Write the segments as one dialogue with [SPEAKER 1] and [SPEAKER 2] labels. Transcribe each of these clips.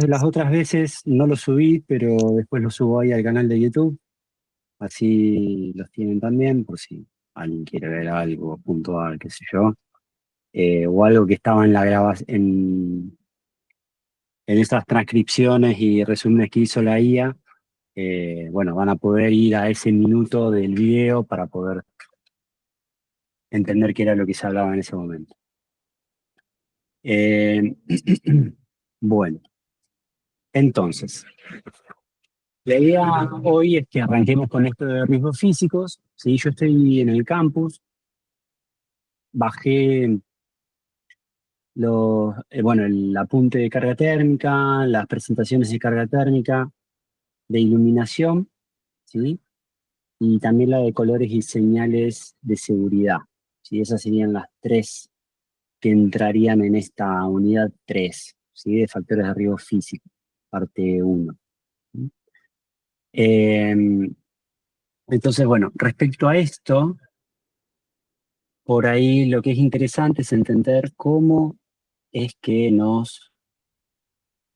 [SPEAKER 1] de las otras veces no los subí, pero después los subo ahí al canal de YouTube. Así los tienen también, por si alguien quiere ver algo puntual, qué sé yo. O algo que estaba en la en esas transcripciones y resúmenes que hizo la IA. Bueno, van a poder ir a ese minuto del video para poder entender qué era lo que se hablaba en ese momento. Eh, bueno, entonces, la idea hoy es que arranquemos con esto de riesgos físicos. ¿Sí? Yo estoy en el campus, bajé bueno, el apunte de carga térmica, las presentaciones de carga térmica, de iluminación, ¿sí? Y también la de colores y señales de seguridad. ¿Sí? Esas serían las tres que entrarían en esta unidad 3, ¿sí? De factores de riesgo físico, parte 1. Entonces, bueno, respecto a esto, por ahí lo que es interesante es entender cómo es que nos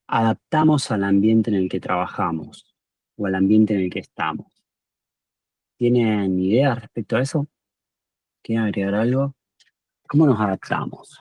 [SPEAKER 1] adaptamos al ambiente en el que trabajamos o al ambiente en el que estamos. ¿Tienen ideas respecto a eso? ¿Quieren agregar algo? ¿Cómo nos adaptamos?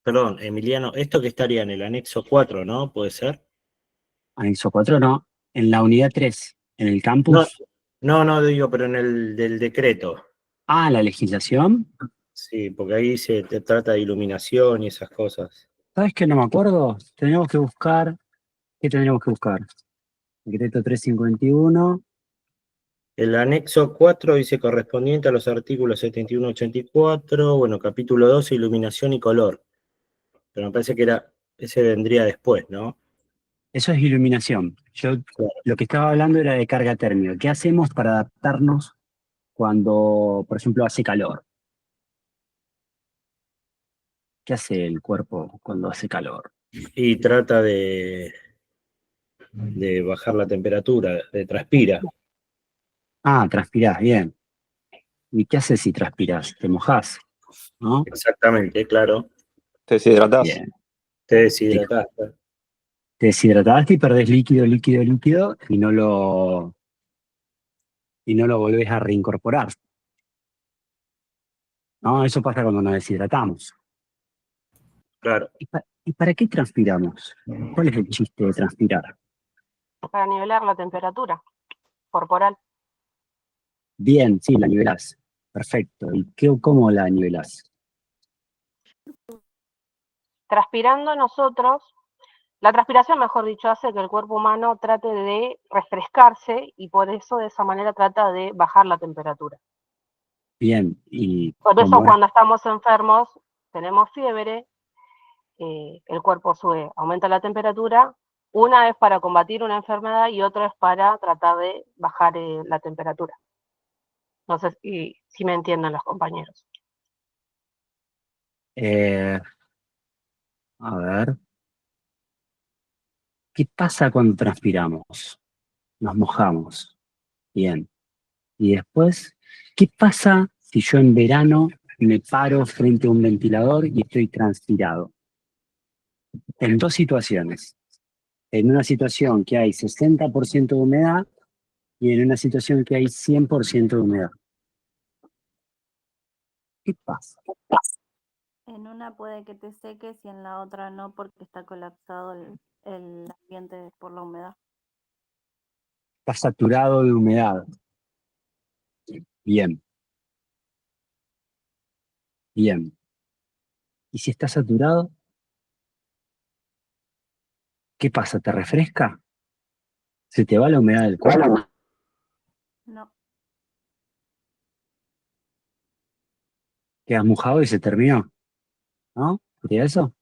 [SPEAKER 2] Perdón, Emiliano, esto que estaría en el anexo 4, ¿no? ¿Puede ser?
[SPEAKER 1] Anexo 4 no. En la unidad 3, en el
[SPEAKER 2] No,
[SPEAKER 1] campus.
[SPEAKER 2] no, digo, pero en el del decreto.
[SPEAKER 1] Ah, la legislación.
[SPEAKER 2] Sí, porque ahí se te trata de iluminación y esas cosas.
[SPEAKER 1] ¿Sabes qué? No me acuerdo. Tenemos que buscar. ¿Qué tendríamos que buscar? Decreto 351.
[SPEAKER 2] El anexo 4 dice correspondiente a los artículos 71 84, bueno, capítulo 12, iluminación y color. Pero me parece que ese vendría después, ¿no?
[SPEAKER 1] Eso es iluminación. Yo
[SPEAKER 2] Claro.
[SPEAKER 1] lo que estaba hablando era de carga térmica. ¿Qué hacemos para adaptarnos cuando, por ejemplo, hace calor? ¿Qué hace el cuerpo cuando hace calor?
[SPEAKER 2] Y trata de bajar la temperatura, de transpira.
[SPEAKER 1] Ah, transpirás, bien. ¿Y qué haces si transpirás? Te mojás, ¿no?
[SPEAKER 2] Exactamente, claro.
[SPEAKER 3] Te deshidratás.
[SPEAKER 1] Bien.
[SPEAKER 2] Te
[SPEAKER 1] Te,
[SPEAKER 2] deshidrataste.
[SPEAKER 1] te deshidrataste y perdés líquido, líquido, líquido y no lo volvés a reincorporar, ¿no? Eso pasa cuando nos deshidratamos.
[SPEAKER 2] Claro.
[SPEAKER 1] ¿Y para qué transpiramos? ¿Cuál es el chiste de transpirar?
[SPEAKER 4] Para nivelar la temperatura corporal.
[SPEAKER 1] Bien, sí, la nivelás. Perfecto. ¿Y cómo la nivelás?
[SPEAKER 4] Transpirando nosotros, la transpiración, mejor dicho, hace que el cuerpo humano trate de refrescarse y por eso de esa manera trata de bajar la temperatura.
[SPEAKER 1] Bien, ¿y
[SPEAKER 4] Por eso
[SPEAKER 1] cómo es?
[SPEAKER 4] cuando estamos enfermos, tenemos fiebre, el cuerpo sube, aumenta la temperatura. Una es para combatir una enfermedad y otra es para tratar de bajar la temperatura. No sé si me entienden los compañeros.
[SPEAKER 1] Eh, a ver, ¿qué pasa cuando transpiramos? Nos mojamos. Bien. Y después, ¿qué pasa si yo en verano me paro frente a un ventilador y estoy transpirado? En dos situaciones. En una situación que hay 60% de humedad y en una situación que hay 100% de humedad. ¿Qué pasa?
[SPEAKER 5] En una puede que te seques y en la otra no porque está colapsado el ambiente por la humedad.
[SPEAKER 1] Está saturado de humedad. Bien, bien. ¿Y si está saturado? ¿Qué pasa? ¿Te refresca? ¿Se te va la humedad del cuerpo?
[SPEAKER 5] No,
[SPEAKER 1] ¿Quedas mojado y se terminó? ¿No? ¿Sería eso?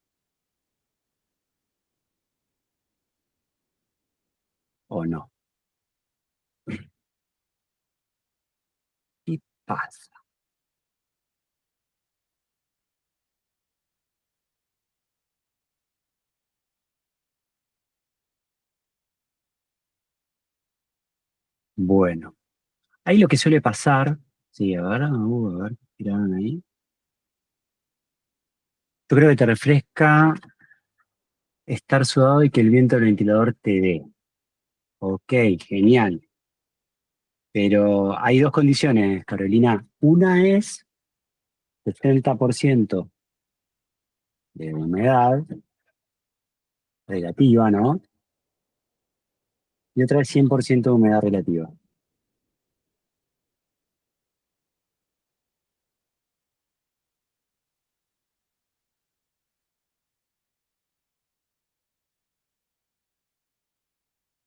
[SPEAKER 1] o no. ¿Qué pasa? Bueno, ahí lo que suele pasar, sí, a ver, tiraron ahí. Yo creo que te refresca estar sudado y que el viento del ventilador te dé. Ok, genial. Pero hay dos condiciones, Carolina. Una es 70% de humedad relativa, ¿no? Y otra es 100% de humedad relativa.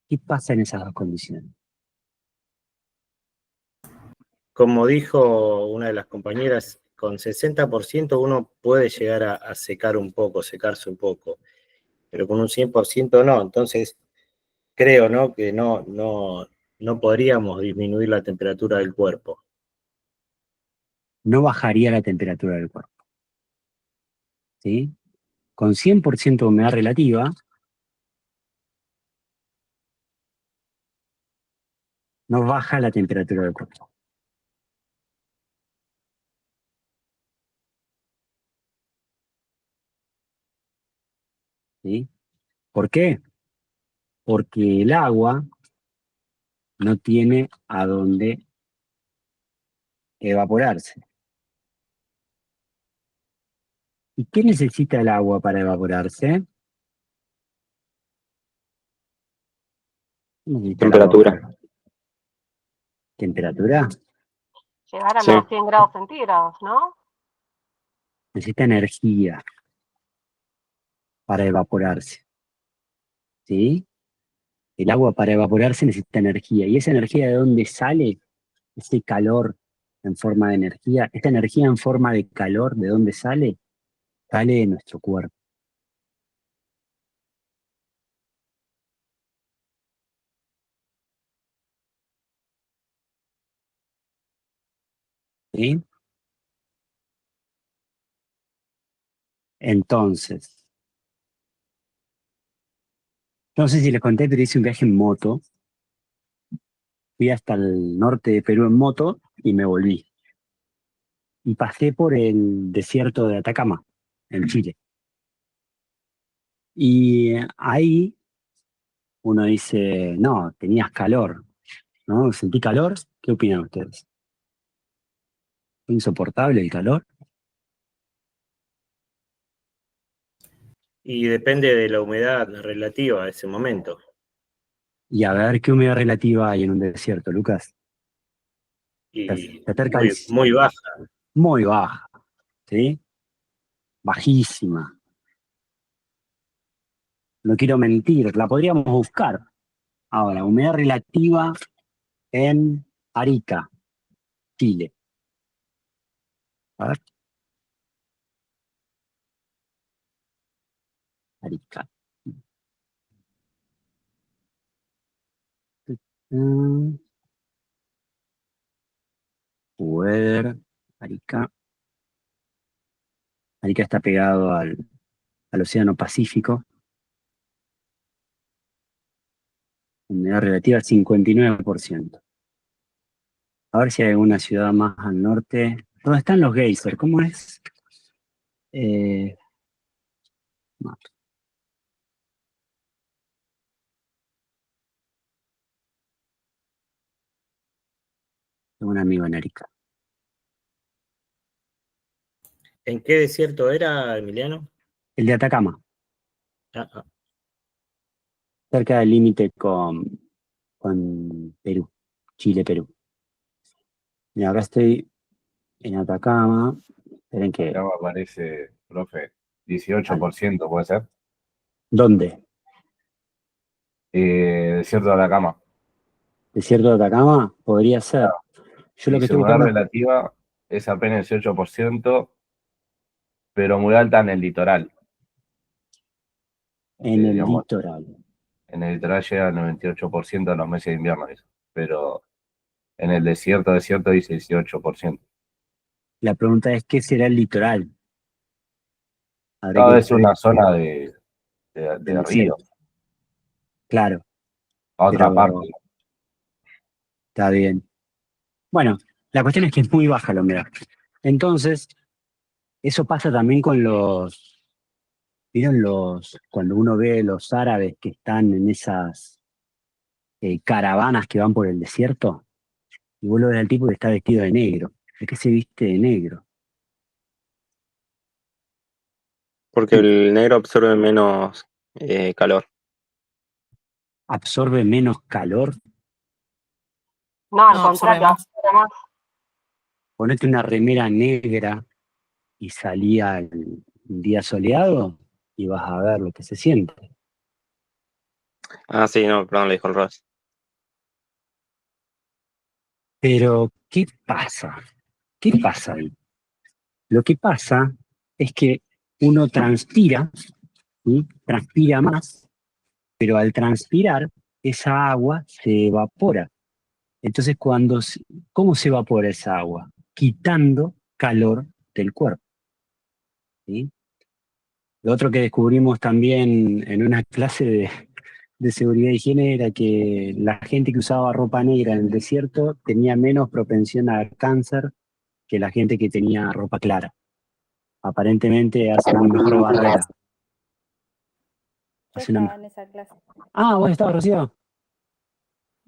[SPEAKER 1] ¿Qué pasa en esas dos condiciones?
[SPEAKER 2] Como dijo una de las compañeras, con 60% uno puede llegar a secar un poco, secarse un poco, pero con un 100% no. Entonces, creo, ¿no?, que no podríamos disminuir la temperatura del cuerpo.
[SPEAKER 1] No bajaría la temperatura del cuerpo, ¿sí? Con 100% de humedad relativa, no baja la temperatura del cuerpo, ¿sí? ¿Por qué? Porque el agua no tiene a dónde evaporarse. ¿Y qué necesita el agua para evaporarse? Necesita el agua
[SPEAKER 3] Temperatura.
[SPEAKER 1] temperatura,
[SPEAKER 4] Llegar a
[SPEAKER 3] Sí.
[SPEAKER 4] los 100 grados centígrados, ¿no?
[SPEAKER 1] necesita energía para evaporarse, ¿sí? El agua para evaporarse necesita energía. ¿Y esa energía de dónde sale? Ese calor en forma de energía, esta energía en forma de calor, ¿de dónde sale? Sale de nuestro cuerpo. ¿Sí? Entonces, no sé si les conté, pero hice un viaje en moto. Fui hasta el norte de Perú en moto y me volví. Y pasé por el desierto de Atacama, en Chile. Y ahí uno dice, no, tenías calor, ¿no? Sentí calor. ¿Qué opinan ustedes? ¿Fue insoportable el calor?
[SPEAKER 2] Y depende de la humedad relativa a ese momento.
[SPEAKER 1] Y a ver, ¿qué humedad relativa hay en un desierto, Lucas?
[SPEAKER 2] Y
[SPEAKER 1] Se acerca
[SPEAKER 2] muy, muy baja.
[SPEAKER 1] muy baja, ¿sí? Bajísima. No quiero mentir, la podríamos buscar. Ahora, humedad relativa en Arica, Chile. A ver, Arica. Mm, Weather, Arica. Arica está pegado al Océano Pacífico. Humedad relativa 59%. A ver si hay alguna ciudad más al norte. ¿Dónde están los geysers? ¿Cómo es? No, tengo un amigo en Arica.
[SPEAKER 2] ¿En qué desierto era, Emiliano?
[SPEAKER 1] El de Atacama,
[SPEAKER 2] Ah, ah.
[SPEAKER 1] cerca del límite con Perú, Chile-Perú. Mira, acá estoy en Atacama. Esperen que.
[SPEAKER 6] Ya me aparece, profe, 18% puede ser.
[SPEAKER 1] ¿Dónde?
[SPEAKER 6] Desierto de Atacama.
[SPEAKER 1] ¿Desierto de Atacama? Podría ser. Yo lo
[SPEAKER 6] Y
[SPEAKER 1] que
[SPEAKER 6] su
[SPEAKER 1] estoy
[SPEAKER 6] humedad
[SPEAKER 1] buscando
[SPEAKER 6] relativa es apenas 18%, pero muy alta en el litoral.
[SPEAKER 1] en el
[SPEAKER 6] Digamos,
[SPEAKER 1] litoral.
[SPEAKER 6] En el litoral llega al 98% en los meses de invierno, eso. Pero en el desierto dice 18%.
[SPEAKER 1] La pregunta es, ¿qué será el litoral? Habrá
[SPEAKER 6] No,
[SPEAKER 1] que
[SPEAKER 6] es una zona de
[SPEAKER 1] del
[SPEAKER 6] río,
[SPEAKER 1] desierto. Claro,
[SPEAKER 6] a otra
[SPEAKER 1] pero
[SPEAKER 6] parte.
[SPEAKER 1] está bien. Bueno, la cuestión es que es muy baja la humedad. Entonces, eso pasa también con ¿vieron cuando uno ve los árabes que están en esas caravanas que van por el desierto? Y vos lo ves al tipo que está vestido de negro. ¿De qué se viste de negro?
[SPEAKER 3] Porque el negro absorbe menos calor.
[SPEAKER 1] Absorbe menos calor.
[SPEAKER 4] No, al
[SPEAKER 7] No, absorbe
[SPEAKER 4] contrario,
[SPEAKER 7] más.
[SPEAKER 4] absorbe más.
[SPEAKER 1] Ponete una remera negra y salía un día soleado y vas a ver lo que se siente.
[SPEAKER 3] Ah, sí, no, perdón, le dijo el Ross.
[SPEAKER 1] Pero, ¿qué pasa? ¿Qué pasa ahí? Lo que pasa es que uno transpira, ¿sí? Transpira más, pero al transpirar, esa agua se evapora. Entonces, ¿cómo se evapora esa agua? Quitando calor del cuerpo, ¿sí? Lo otro que descubrimos también en una clase de seguridad e higiene era que la gente que usaba ropa negra en el desierto tenía menos propensión a cáncer que la gente que tenía ropa clara. Aparentemente hace una mejor barrera.
[SPEAKER 5] Yo
[SPEAKER 1] Hace una
[SPEAKER 5] estaba
[SPEAKER 1] mejor-
[SPEAKER 5] en esa clase.
[SPEAKER 1] Ah, vos estabas, Rocío.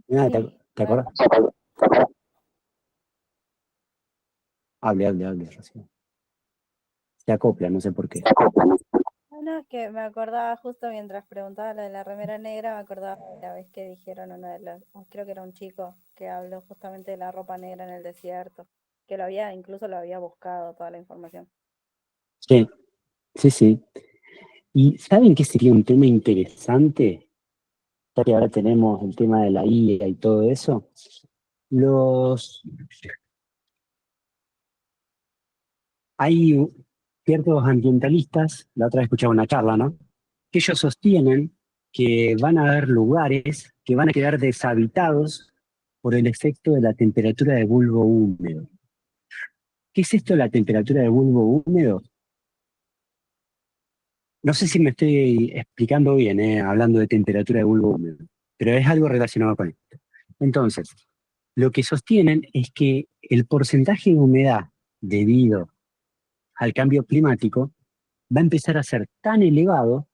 [SPEAKER 1] Mirá, ¿te,
[SPEAKER 5] Sí,
[SPEAKER 1] te acordás? Hable, Rocío. Se acopla, no sé por qué.
[SPEAKER 5] no, es que me acordaba justo mientras preguntaba lo de la remera negra, me acordaba de la vez que dijeron uno de los, creo que era un chico, que habló justamente de la ropa negra en el desierto, que incluso lo había buscado toda la información.
[SPEAKER 1] Sí, sí. ¿Y saben qué sería un tema interesante? Ya que ahora tenemos el tema de la IA y todo eso. Los Hay ciertos ambientalistas, la otra vez escuchaba una charla, ¿no? Que ellos sostienen que van a haber lugares que van a quedar deshabitados por el efecto de la temperatura de bulbo húmedo. ¿Qué es esto de la temperatura de bulbo húmedo? No sé si me estoy explicando bien, hablando de temperatura de bulbo húmedo, pero es algo relacionado con esto. Entonces, lo que sostienen es que el porcentaje de humedad debido al cambio climático va a empezar a ser tan elevado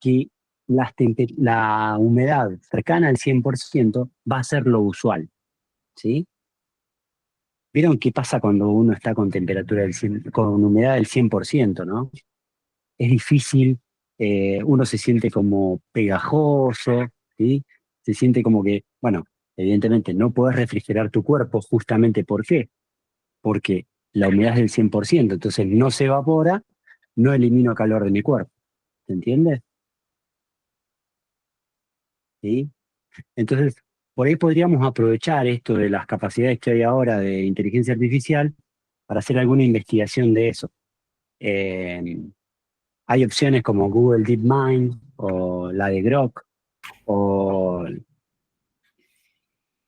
[SPEAKER 1] que la humedad cercana al 100% va a ser lo usual, ¿sí? ¿Vieron qué pasa cuando uno está con temperatura con humedad del 100%, ¿no? Es difícil, uno se siente como pegajoso, ¿sí? Se siente como que, bueno, evidentemente no puedes refrigerar tu cuerpo, justamente ¿por qué? Porque la humedad es del 100%, entonces no se evapora, no elimino calor de mi cuerpo, ¿se entiende? ¿Sí? Entonces, por ahí podríamos aprovechar esto de las capacidades que hay ahora de inteligencia artificial para hacer alguna investigación de eso. Eh, Hay opciones como Google DeepMind o la de Grok, o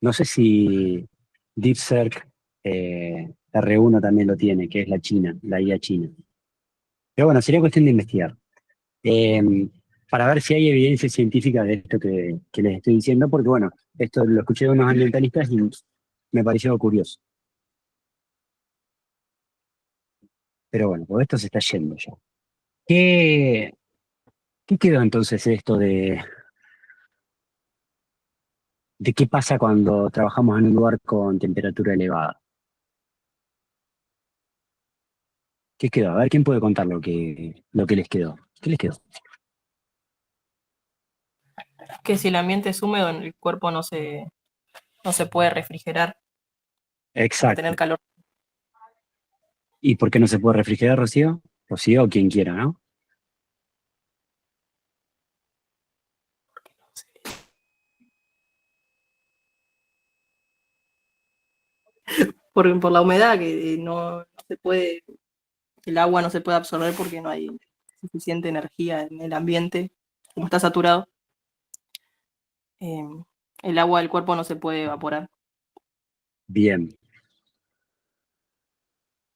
[SPEAKER 1] no sé si DeepSeek R1 también lo tiene, que es la IA china. Pero bueno, sería cuestión de investigar. Eh, para ver si hay evidencia científica de esto que les estoy diciendo, porque bueno, esto lo escuché de unos ambientalistas y me pareció curioso. Pero bueno, pues esto se está yendo ya. ¿Qué, ¿Qué quedó entonces esto de qué pasa cuando trabajamos en un lugar con temperatura elevada? ¿Qué quedó? A ver, ¿quién puede contar lo que les quedó? ¿Qué les quedó?
[SPEAKER 7] Que si el ambiente es húmedo, el cuerpo no se puede refrigerar para
[SPEAKER 1] Exacto.
[SPEAKER 7] tener calor.
[SPEAKER 1] ¿Y por qué no se puede refrigerar, Rocío? Rocío o quien quiera, ¿no?
[SPEAKER 7] Por la humedad, que no se puede, el agua no se puede absorber porque no hay suficiente energía en el ambiente, como está saturado. el agua del cuerpo no se puede evaporar.
[SPEAKER 1] Bien.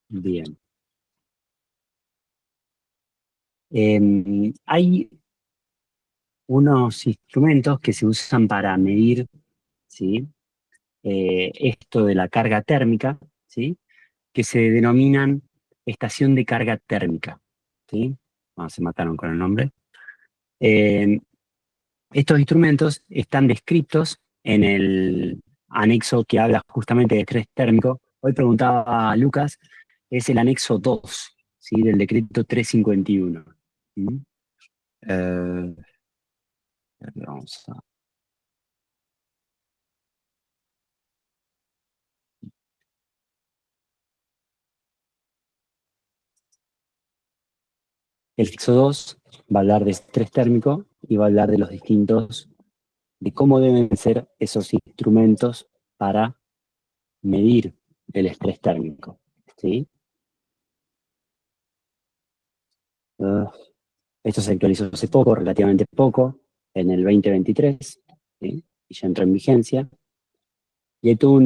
[SPEAKER 1] Bien. Hay unos instrumentos que se usan para medir, ¿sí? Esto de la carga térmica, ¿sí? Que se denominan estación de carga térmica, ¿sí? Se mataron con el nombre. Estos instrumentos están descritos en el anexo que habla justamente de estrés térmico. Hoy preguntaba a Lucas, es el anexo 2, ¿sí? Del decreto 351. ¿Mm? Eh, vamos a... El anexo 2 va a hablar de estrés térmico y va a hablar de los distintos, de cómo deben ser esos instrumentos para medir el estrés térmico, ¿sí? Ah, esto se actualizó hace poco, relativamente poco, en el 2023, ¿sí? Y ya entró en vigencia. Y hay todo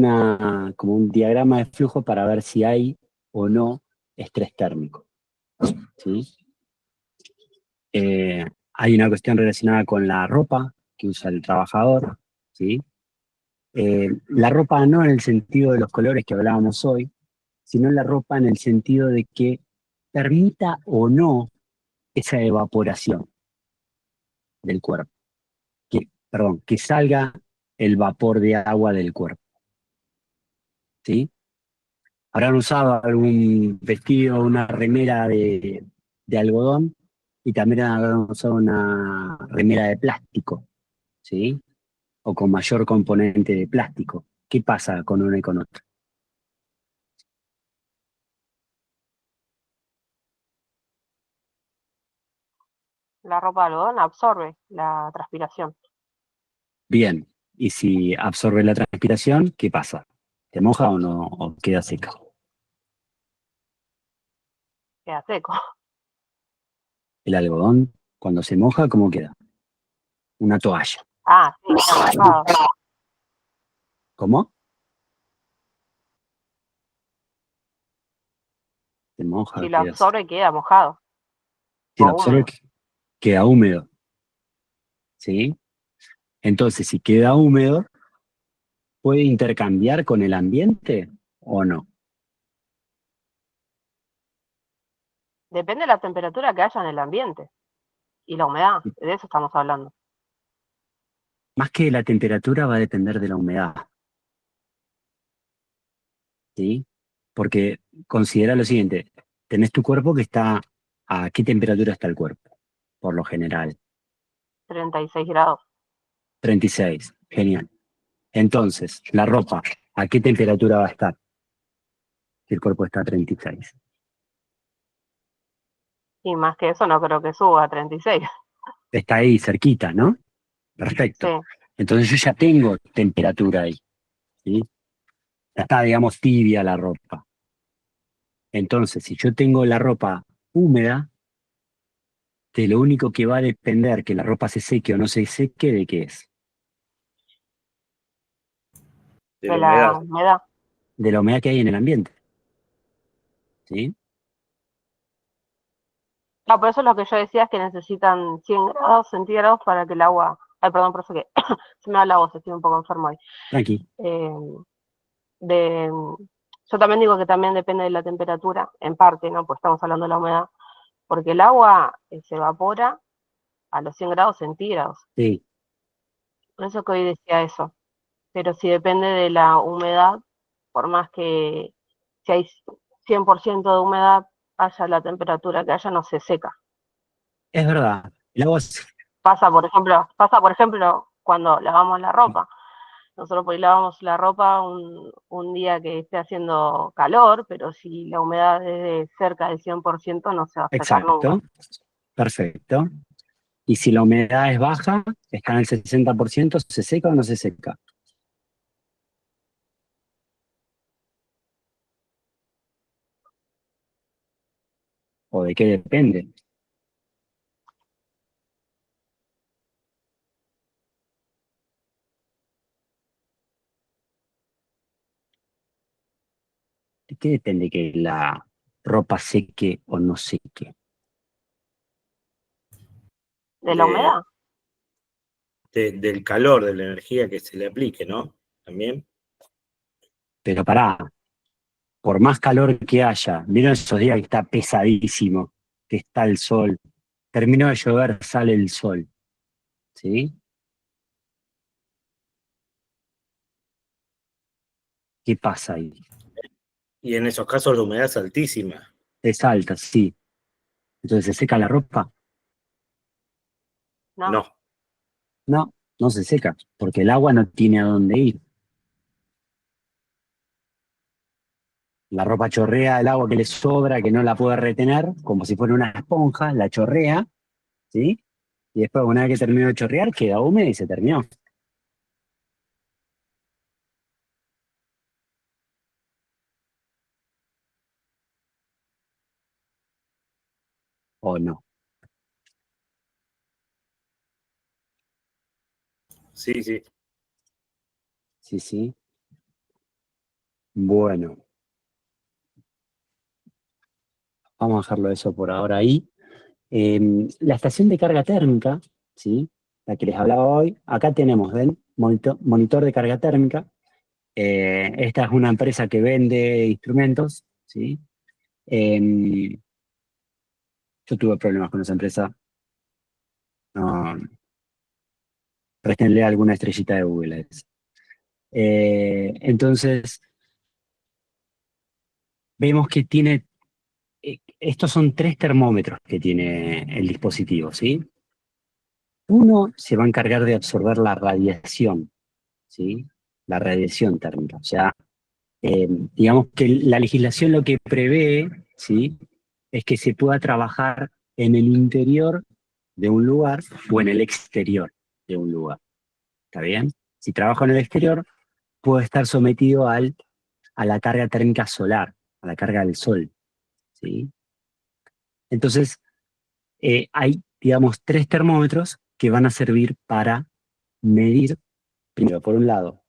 [SPEAKER 1] como un diagrama de flujo para ver si hay o no estrés térmico, ¿sí? Hay una cuestión relacionada con la ropa que usa el trabajador, ¿sí? La ropa no en el sentido de los colores que hablábamos hoy, sino la ropa en el sentido de que permita o no esa evaporación del cuerpo. Perdón, que salga el vapor de agua del cuerpo, ¿sí? Habrán usado algún vestido, una remera de algodón y también habrán usado una remera de plástico, ¿sí? O con mayor componente de plástico. ¿Qué pasa con una y con otra?
[SPEAKER 4] La ropa de algodón absorbe la transpiración.
[SPEAKER 1] Bien, y si absorbe la transpiración, ¿qué pasa? ¿Te moja o no? ¿O queda seca?
[SPEAKER 4] Queda seco.
[SPEAKER 1] El algodón, cuando se moja, ¿cómo queda? Una toalla.
[SPEAKER 4] Ah, sí, queda mojado.
[SPEAKER 1] ¿Cómo? Se moja,
[SPEAKER 4] Si lo
[SPEAKER 1] queda,
[SPEAKER 4] absorbe, queda mojado
[SPEAKER 1] si lo
[SPEAKER 4] o
[SPEAKER 1] absorbe,
[SPEAKER 4] húmedo.
[SPEAKER 1] queda húmedo, ¿sí? Entonces, si queda húmedo, ¿puede intercambiar con el ambiente o no?
[SPEAKER 4] Depende de la temperatura que haya en el ambiente y la humedad. De eso estamos hablando.
[SPEAKER 1] Más que de la temperatura va a depender de la humedad, ¿sí? Porque considera lo siguiente, tenés tu cuerpo que está, ¿a qué temperatura está el cuerpo? Por lo general,
[SPEAKER 4] 36 grados.
[SPEAKER 1] 36, genial. Entonces, la ropa, ¿a qué temperatura va a estar si el cuerpo está a 36?
[SPEAKER 4] Y más que eso no creo que suba a 36.
[SPEAKER 1] Está ahí cerquita, ¿no?
[SPEAKER 4] Sí,
[SPEAKER 1] Perfecto. Entonces yo ya tengo temperatura ahí, ¿sí? Ya está, digamos, tibia la ropa. Entonces, si yo tengo la ropa húmeda, de lo único que va a depender que la ropa se seque o no se seque, ¿de qué es?
[SPEAKER 2] De
[SPEAKER 4] de
[SPEAKER 2] la
[SPEAKER 4] la
[SPEAKER 2] humedad.
[SPEAKER 4] humedad.
[SPEAKER 1] De la humedad que hay en el ambiente, ¿sí?
[SPEAKER 4] No, por eso lo que yo decía es que necesitan 100 grados centígrados para que el agua... Ay, perdón, por eso que se me da la voz, estoy un poco enfermo hoy.
[SPEAKER 1] Tranqui.
[SPEAKER 4] Eh, de, yo también digo que también depende de la temperatura, en parte, ¿no? Pues estamos hablando de la humedad, porque el agua se evapora a los 100 grados centígrados.
[SPEAKER 1] Sí,
[SPEAKER 4] Por eso que hoy decía eso. Pero si depende de la humedad, por más que si hay 100% de humedad, haya la temperatura que haya, no se seca.
[SPEAKER 1] es verdad. El agua
[SPEAKER 4] Pasa por ejemplo, cuando lavamos la ropa. Nosotros por ahí lavamos la ropa un día que esté haciendo calor, pero si la humedad es de cerca del 100% no se va a secar nunca.
[SPEAKER 1] exacto, perfecto. Y si la humedad es baja, está en el 60%, ¿se seca o no se seca? ¿O de qué depende? ¿De qué depende que la ropa seque o no seque?
[SPEAKER 4] ¿De la humedad?
[SPEAKER 2] Del calor, de la energía que se le aplique, ¿no? También.
[SPEAKER 1] Pero pará, por más calor que haya, ¿vieron esos días que está pesadísimo, que está el sol? Terminó de llover, sale el sol, ¿sí? ¿Qué pasa ahí?
[SPEAKER 2] Y en esos casos la humedad es altísima.
[SPEAKER 1] Es alta, sí. Entonces, ¿se seca la ropa?
[SPEAKER 4] No.
[SPEAKER 2] No.
[SPEAKER 1] No, no se seca, porque el agua no tiene a dónde ir. La ropa chorrea el agua que le sobra, que no la puede retener, como si fuera una esponja, la chorrea, ¿sí? Y después, una vez que terminó de chorrear, queda húmeda y se terminó. ¿O no?
[SPEAKER 2] Sí, sí.
[SPEAKER 1] Sí, sí. Bueno, vamos a dejarlo eso por ahora ahí. La estación de carga térmica, ¿sí? La que les hablaba hoy, acá tenemos, ¿ven? Monitor de carga térmica. Esta es una empresa que vende instrumentos, ¿sí? Em, yo tuve problemas con esa empresa. No, préstenle alguna estrellita de Google a eso. Entonces, vemos que tiene, estos son 3 termómetros que tiene el dispositivo, ¿sí? Uno se va a encargar de absorber la radiación, ¿sí? La radiación térmica. O sea, digamos que la legislación lo que prevé, ¿sí? Es que se pueda trabajar en el interior de un lugar o en el exterior de un lugar. ¿Está bien? Si trabajo en el exterior, puedo estar sometido a la carga térmica solar, a la carga del sol, ¿sí? Entonces, hay, digamos, 3 termómetros que van a servir para medir, primero, por un lado,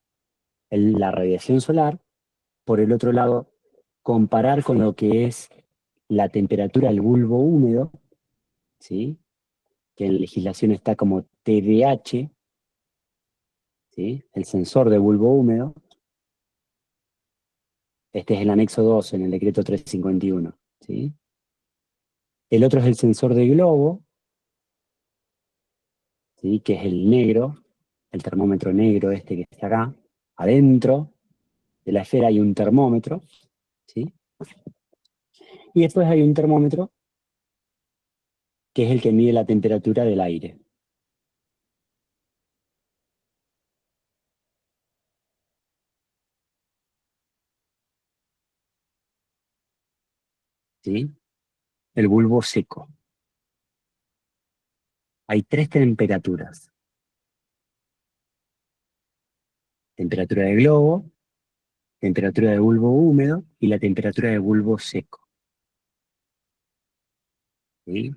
[SPEAKER 1] la radiación solar, por el otro lado, comparar con lo que es la temperatura del bulbo húmedo, ¿sí? Que en legislación está como TDH, ¿sí? El sensor de bulbo húmedo. Este es el anexo 2 en el decreto 351, ¿sí? El otro es el sensor de globo, ¿sí? Que es el negro, el termómetro negro este que está acá. Adentro de la esfera hay un termómetro, ¿sí? Y después hay un termómetro que es el que mide la temperatura del aire. ¿Sí? El bulbo seco. Hay 3 temperaturas. Temperatura de globo, temperatura de bulbo húmedo y la temperatura de bulbo seco. ¿Sí?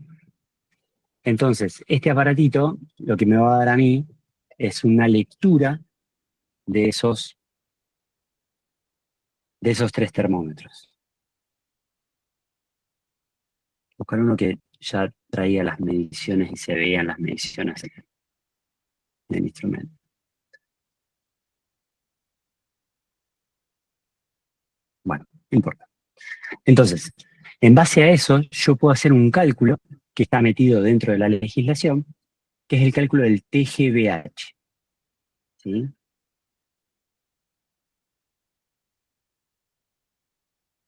[SPEAKER 1] Entonces, este aparatito lo que me va a dar a mí es una lectura de esos 3 termómetros. Buscar uno que ya traía las mediciones y se veían las mediciones del instrumento. Bueno, no importa. Entonces, en base a eso, yo puedo hacer un cálculo que está metido dentro de la legislación, que es el cálculo del TGVH. ¿Sí?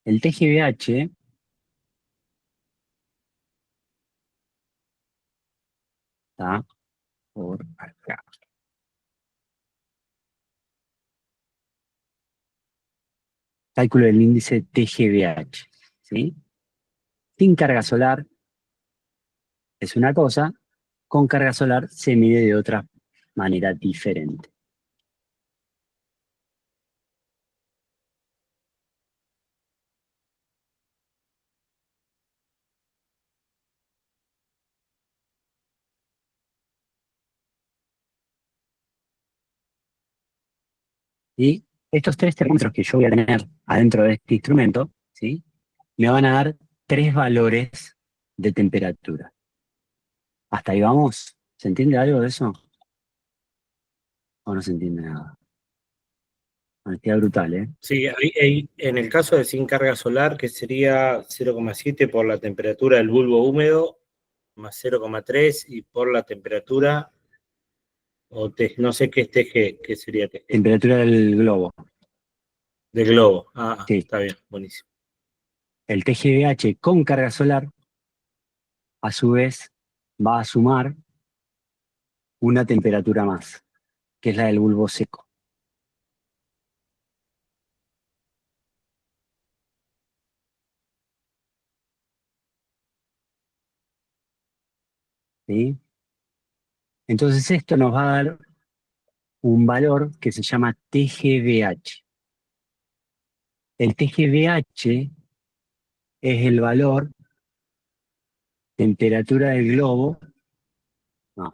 [SPEAKER 1] El TGVH está por acá. Cálculo del índice TGVH. ¿Sí? Sin carga solar es una cosa, con carga solar se mide de otra manera diferente. ¿Sí? Estos 3 termómetros que yo voy a tener adentro de este instrumento, ¿sí? Me van a dar 3 valores de temperatura. ¿Hasta ahí vamos? ¿Se entiende algo de eso? ¿O no se entiende nada? Queda brutal, ¿eh?
[SPEAKER 2] Sí, en el caso de sin carga solar, que sería 0,7 por la temperatura del bulbo húmedo, más 0,3 y por la temperatura, no sé qué es TG, qué sería TG,
[SPEAKER 1] Temperatura del globo.
[SPEAKER 2] del globo. Ah,
[SPEAKER 1] Sí.
[SPEAKER 2] está bien, buenísimo.
[SPEAKER 1] El TGVH con carga solar, a su vez, va a sumar una temperatura más, que es la del bulbo seco. ¿Sí? Entonces esto nos va a dar un valor que se llama TGVH. El TGVH es el valor temperatura del globo. No.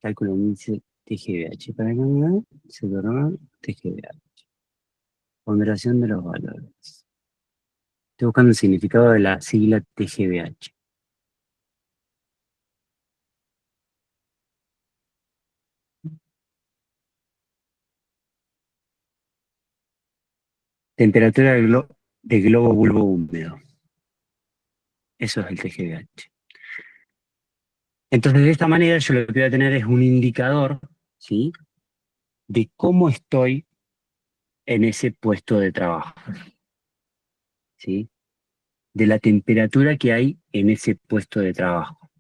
[SPEAKER 1] Cálculo índice TGVH. Para cambiar, se torna TGVH. Ponderación de los valores. Estoy buscando el significado de la sigla TGVH. Temperatura del globo bulbo húmedo. Eso es el TGVH. Entonces, de esta manera, yo lo que voy a tener es un indicador, ¿sí?, de cómo estoy en ese puesto de trabajo, ¿sí?, de la temperatura que hay en ese puesto de trabajo.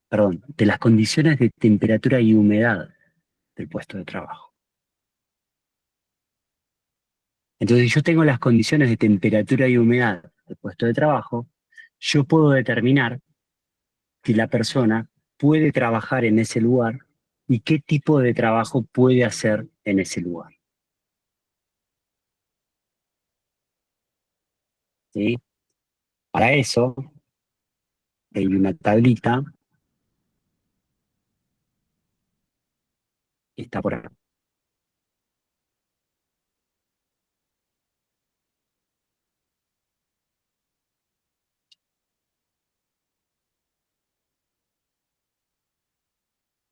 [SPEAKER 1] Perdón, de las condiciones de temperatura y humedad del puesto de trabajo. Entonces, si yo tengo las condiciones de temperatura y humedad del puesto de trabajo, yo puedo determinar si la persona puede trabajar en ese lugar y qué tipo de trabajo puede hacer en ese lugar. ¿Sí? Para eso hay una tablita que está por acá.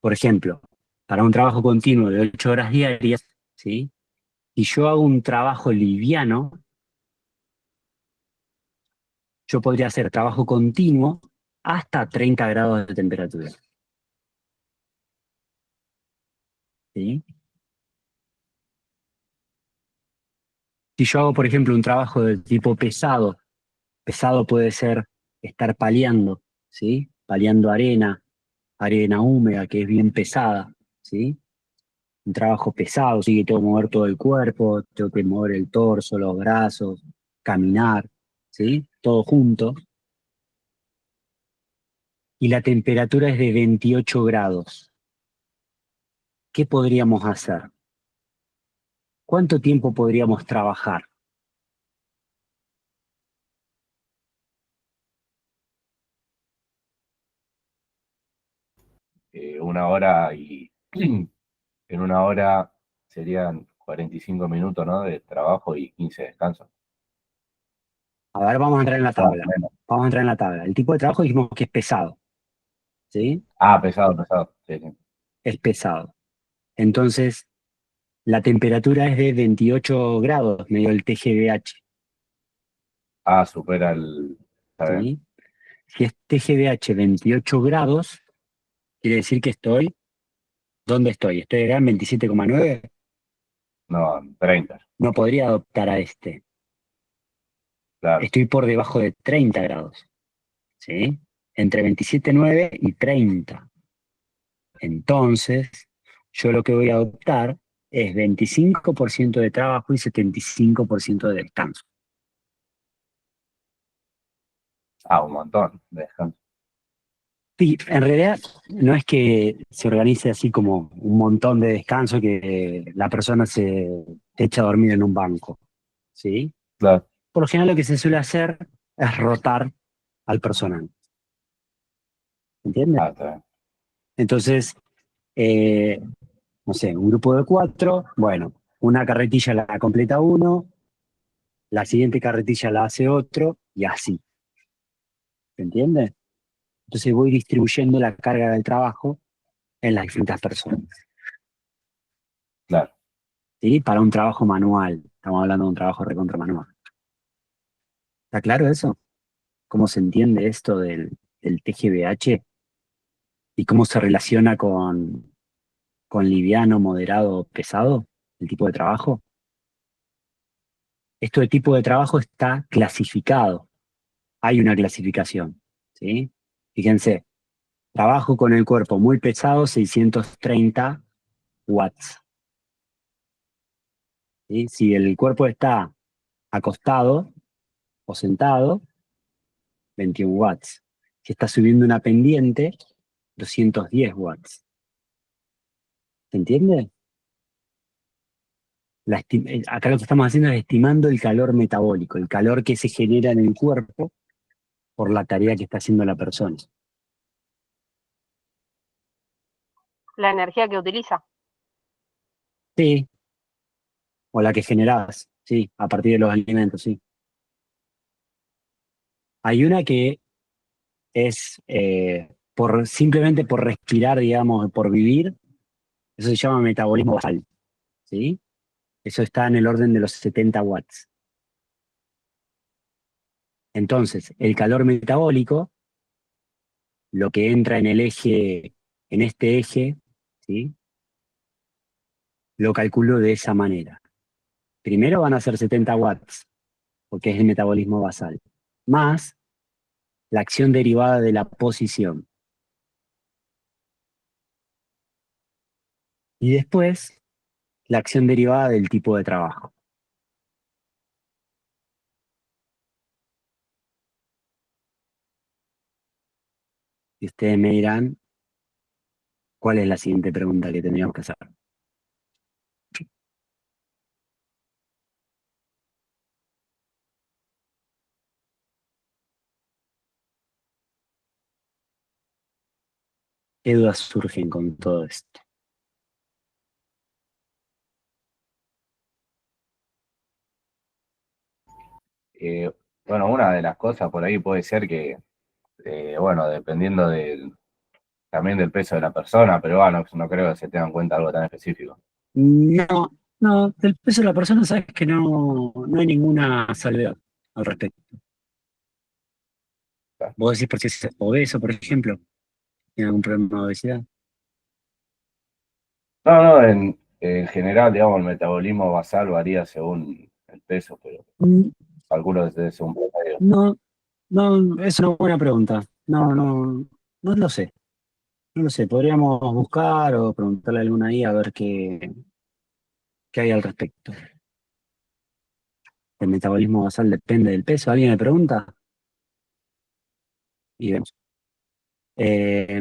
[SPEAKER 1] Por ejemplo, para un trabajo continuo de 8 horas diarias, ¿sí?, si yo hago un trabajo liviano, yo podría hacer trabajo continuo hasta 30 grados de temperatura. ¿Sí? Si yo hago, por ejemplo, un trabajo de tipo pesado, pesado puede ser estar paliando, ¿sí?, paliando arena húmeda que es bien pesada, ¿sí? Un trabajo pesado, sí, que tengo que mover todo el cuerpo, tengo que mover el torso, los brazos, caminar, ¿sí? Todo junto. Y la temperatura es de 28 grados. ¿Qué podríamos hacer? ¿Cuánto tiempo podríamos trabajar?
[SPEAKER 6] Una hora y en una hora serían 45 minutos, ¿no? De trabajo y 15 de descanso.
[SPEAKER 1] A ver, vamos a entrar en la tabla.
[SPEAKER 6] Bueno.
[SPEAKER 1] Vamos a entrar en la tabla. El tipo de trabajo dijimos que es pesado, ¿sí?
[SPEAKER 6] Pesado, pesado. Sí, sí.
[SPEAKER 1] Es pesado. Entonces, la temperatura es de 28 grados, medio el TGVH,
[SPEAKER 6] Supera el... Está bien.
[SPEAKER 1] ¿sí? Si es TGVH 28 grados, quiere decir que estoy... ¿Dónde estoy? ¿Estoy acá en 27,9?
[SPEAKER 6] No, 30,
[SPEAKER 1] No podría adoptar a este.
[SPEAKER 6] claro.
[SPEAKER 1] Estoy por debajo de 30 grados, ¿sí? Entre 27,9 y 30. Entonces, yo lo que voy a adoptar es 25% de trabajo y 75% de descanso.
[SPEAKER 6] Un montón de descanso.
[SPEAKER 1] Sí, en realidad no es que se organice así como un montón de descanso que la persona se echa a dormir en un banco, ¿sí?
[SPEAKER 6] Claro.
[SPEAKER 1] Por lo general lo que se suele hacer es rotar al personal. ¿Entiendes?
[SPEAKER 6] Está bien.
[SPEAKER 1] Entonces, eh, no sé, un grupo de 4, bueno, una carretilla la completa uno, la siguiente carretilla la hace otro, y así. ¿Se entiende? Entonces voy distribuyendo la carga del trabajo en las distintas personas.
[SPEAKER 6] Claro.
[SPEAKER 1] ¿Sí? Para un trabajo manual. Estamos hablando de un trabajo recontra manual. ¿Está claro eso? ¿Cómo se entiende esto del TGBH? ¿Y cómo se relaciona con liviano, moderado, pesado? El tipo de trabajo. Esto de tipo de trabajo está clasificado. Hay una clasificación. ¿Sí? Fíjense, trabajo con el cuerpo muy pesado, 630 watts. ¿Sí? Si el cuerpo está acostado o sentado, 21 watts. Si está subiendo una pendiente, 210 watts. ¿Se entiende? Acá lo que estamos haciendo es estimando el calor metabólico, el calor que se genera en el cuerpo por la tarea que está haciendo la persona.
[SPEAKER 4] La energía que utiliza.
[SPEAKER 1] Sí, o la que generás, sí, a partir de los alimentos, sí. Hay una que es simplemente por respirar, digamos, por vivir, eso se llama metabolismo basal, ¿sí? Eso está en el orden de los 70 watts. Entonces, el calor metabólico, lo que entra en el eje, en este eje, ¿sí? Lo calculo de esa manera. Primero van a ser 70 watts, porque es el metabolismo basal, más la acción derivada de la posición. Y después, la acción derivada del tipo de trabajo. Y ustedes me dirán, ¿cuál es la siguiente pregunta que tendríamos que hacer? ¿Qué dudas surgen con todo esto?
[SPEAKER 6] Bueno, una de las cosas por ahí puede ser que, bueno, dependiendo también del peso de la persona, pero bueno, no creo que se tenga en cuenta algo tan específico.
[SPEAKER 1] No, no, del peso de la persona sabes que no hay ninguna salvedad al respecto. Vos decís por si es obeso, por ejemplo, tiene algún problema de obesidad.
[SPEAKER 6] No, no, en general, digamos, el metabolismo basal varía según el peso, pero
[SPEAKER 1] Mm,
[SPEAKER 6] calculo que es un promedio.
[SPEAKER 1] No, no, es una buena pregunta. No lo sé. No lo sé. Podríamos buscar o preguntarle a alguna ahí a ver qué hay al respecto. El metabolismo basal depende del peso. ¿Alguien me pregunta? Y vemos. Eh,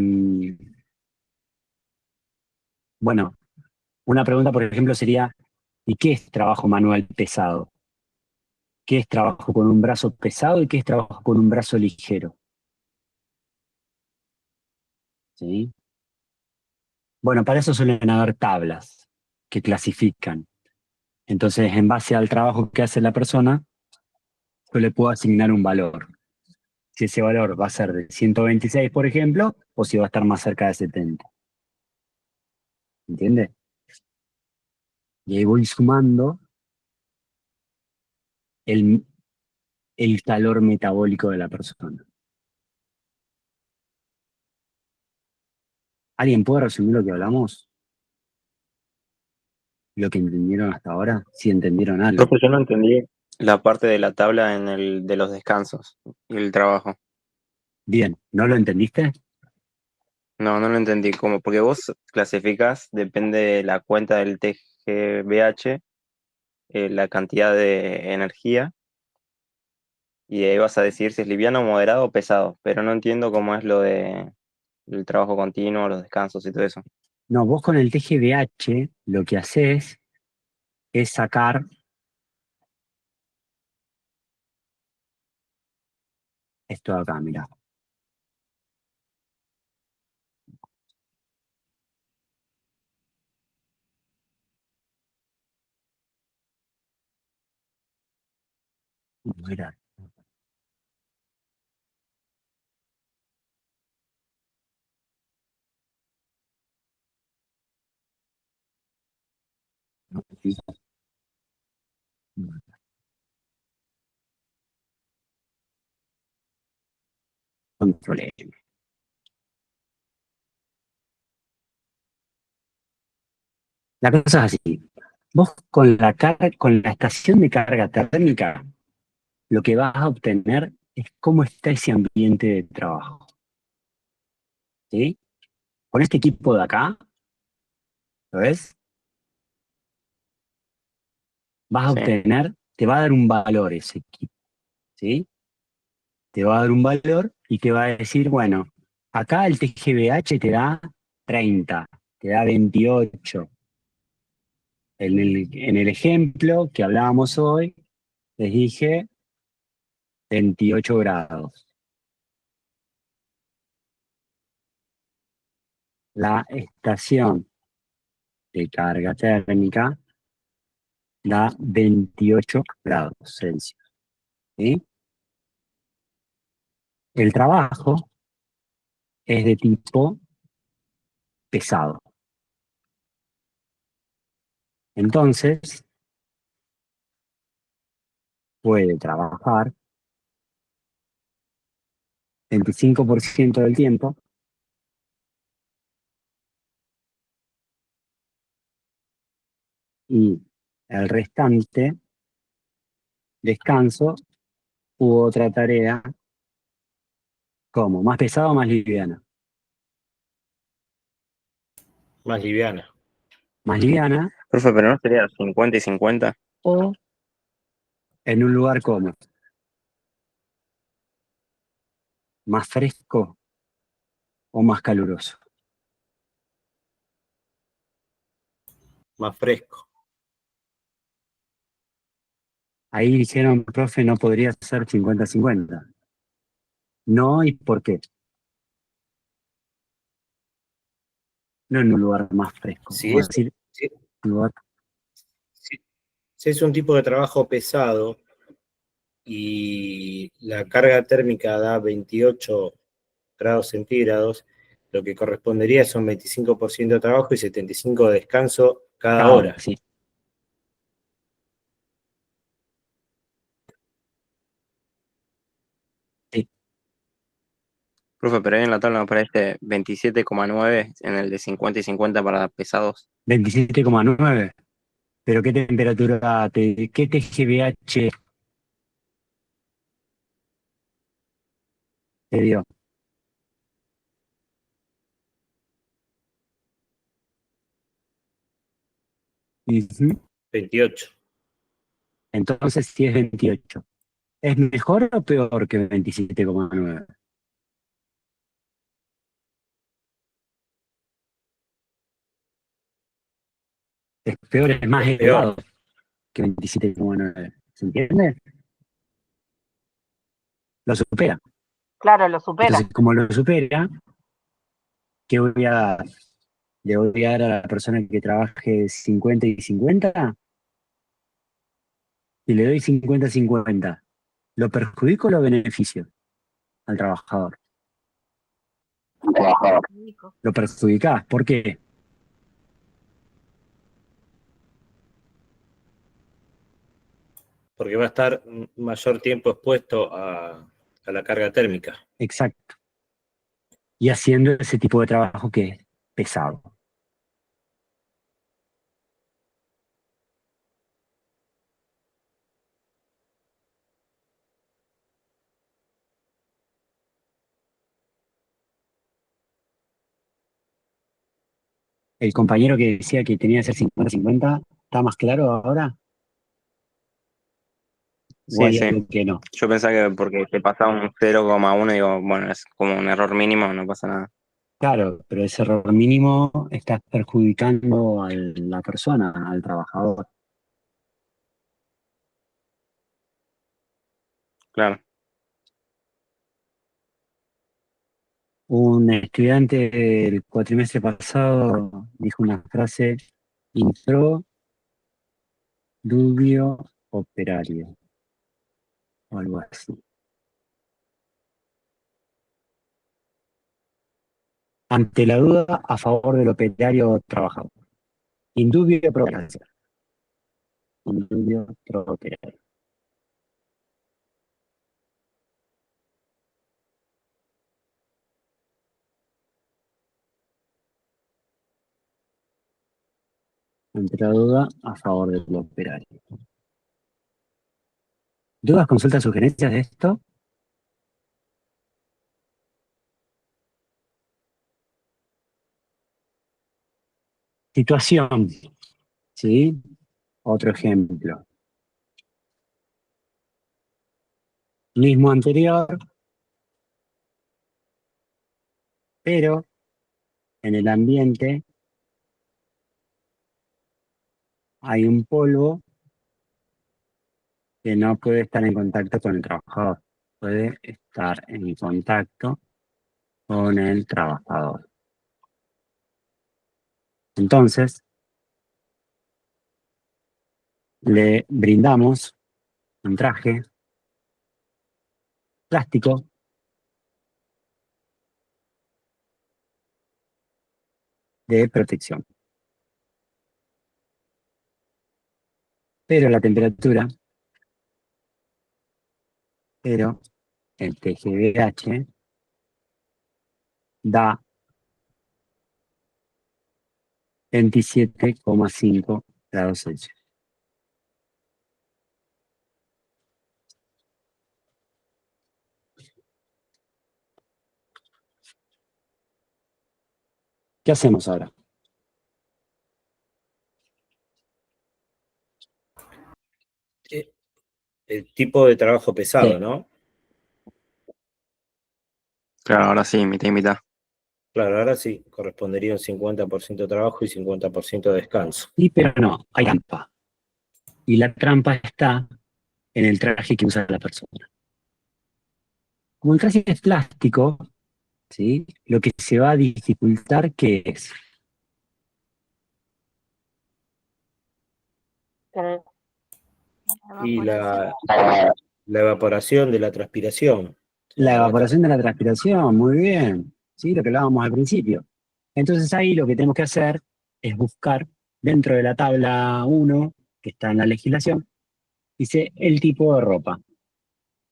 [SPEAKER 1] bueno, una pregunta, por ejemplo, sería, ¿y qué es trabajo manual pesado? ¿Qué es trabajo con un brazo pesado y qué es trabajo con un brazo ligero? ¿Sí? Bueno, para eso suelen haber tablas que clasifican. Entonces, en base al trabajo que hace la persona, yo le puedo asignar un valor. Si ese valor va a ser de 126, por ejemplo, o si va a estar más cerca de 70. ¿Entiende? Y ahí voy sumando el, el calor metabólico de la persona. ¿Alguien puede resumir lo que hablamos? ¿Lo que entendieron hasta ahora? Si entendieron algo.
[SPEAKER 3] Profe, yo no entendí la parte de la tabla en el de los descansos y el trabajo.
[SPEAKER 1] Bien, ¿no lo entendiste?
[SPEAKER 3] No, no lo entendí. Como porque vos clasificás, depende de la cuenta del TGBH, la cantidad de energía, y ahí vas a decir si es liviano, moderado o pesado. Pero no entiendo cómo es lo de el trabajo continuo, los descansos y todo eso.
[SPEAKER 1] No, vos con el TGBH lo que haces es sacar esto de acá, mirá. Mira, control M. La cosa es así. Vos con la estación de carga térmica, lo que vas a obtener es cómo está ese ambiente de trabajo. ¿Sí? Con este equipo de acá, ¿lo ves? Vas a
[SPEAKER 3] Sí.
[SPEAKER 1] obtener, te va a dar un valor ese equipo. ¿Sí? Te va a dar un valor y te va a decir, bueno, acá el TGBH te da 30, te da 28. En el ejemplo que hablábamos hoy, les dije 28 grados. La estación de carga térmica da 28 grados Celsius. ¿Sí? El trabajo es de tipo pesado. Entonces, puede trabajar 25% del tiempo y el restante descanso u otra tarea como más pesado o más liviana.
[SPEAKER 2] Más liviana.
[SPEAKER 1] Más liviana
[SPEAKER 3] Profe, pero no sería 50 y 50.
[SPEAKER 1] o en un lugar como más fresco o más caluroso.
[SPEAKER 2] Más fresco.
[SPEAKER 1] Ahí dijeron, profe, no podría ser 50-50. No, ¿y por qué? No en un lugar más fresco.
[SPEAKER 2] Si
[SPEAKER 1] Vamos a
[SPEAKER 2] es,
[SPEAKER 1] decir,
[SPEAKER 2] si,
[SPEAKER 1] un lugar
[SPEAKER 2] si- si es un tipo de trabajo pesado y la carga térmica da 28 grados centígrados, lo que correspondería son 25% de trabajo y 75% de descanso cada
[SPEAKER 1] cada hora,
[SPEAKER 2] hora.
[SPEAKER 1] sí. Sí,
[SPEAKER 3] Profe, pero ahí en la tabla me aparece 27,9 en el de 50 y 50 para pesados.
[SPEAKER 1] 27,9. Pero ¿qué temperatura, qué TGVH te dio? Ujú.
[SPEAKER 2] 28.
[SPEAKER 1] Entonces, si es 28, ¿es mejor o peor que 27,9? Es peor, es más
[SPEAKER 2] Es peor.
[SPEAKER 1] elevado que 27,9. ¿Se entiende? Lo supera.
[SPEAKER 4] Claro, lo supera.
[SPEAKER 1] Entonces, como lo supera, ¿qué voy a dar? ¿Le voy a dar a la persona que trabaje 50 y 50? Y le doy 50-50. ¿Lo perjudico o lo beneficio al trabajador?
[SPEAKER 4] Nico.
[SPEAKER 1] Lo perjudicás. ¿Por qué?
[SPEAKER 2] Porque va a estar mayor tiempo expuesto a la carga térmica.
[SPEAKER 1] Exacto. Y haciendo ese tipo de trabajo que es pesado. El compañero que decía que tenía que ser 50-50, ¿está más claro ahora? ¿O
[SPEAKER 3] Sí,
[SPEAKER 1] hay
[SPEAKER 3] sí.
[SPEAKER 1] algo que no?
[SPEAKER 3] Yo pensaba que porque te pasaba un 0,1, digo, bueno, es como un error mínimo, no pasa nada.
[SPEAKER 1] Claro, pero ese error mínimo está perjudicando a la persona, al trabajador.
[SPEAKER 3] Claro.
[SPEAKER 1] Un estudiante del cuatrimestre pasado dijo una frase: intro dubio operario. o algo así. Ante la duda, a favor del operario o trabajador. Indubio pro operario. Indubio pro operario. Ante la duda, a favor del operario. ¿Dudas, consultas, sugerencias de esto? Situación, ¿sí? Otro ejemplo. Mismo anterior, pero en el ambiente hay un polvo que no puede estar en contacto con el trabajador. Puede estar en contacto con el trabajador. Entonces, le brindamos un traje plástico de protección. Pero la temperatura, pero el TGVH da 27,5 grados Celsius. ¿Qué hacemos ahora?
[SPEAKER 2] El tipo de trabajo pesado,
[SPEAKER 1] Sí.
[SPEAKER 2] ¿no?
[SPEAKER 3] Claro, ahora sí, mitad y mitad.
[SPEAKER 2] Claro, ahora sí, correspondería un 50% trabajo y 50% descanso.
[SPEAKER 1] Sí, pero no, hay trampa. Y la trampa está en el traje que usa la persona. Como el traje es plástico, ¿sí? Lo que se va a dificultar, ¿qué es?
[SPEAKER 4] Tener
[SPEAKER 2] Y
[SPEAKER 5] Evaporación.
[SPEAKER 2] la evaporación de la transpiración. O sea,
[SPEAKER 1] La
[SPEAKER 2] la vaca-
[SPEAKER 1] evaporación de la transpiración, muy bien. ¿Sí? Lo que hablábamos al principio. Entonces ahí lo que tenemos que hacer es buscar dentro de la tabla 1, que está en la legislación, dice el tipo de ropa.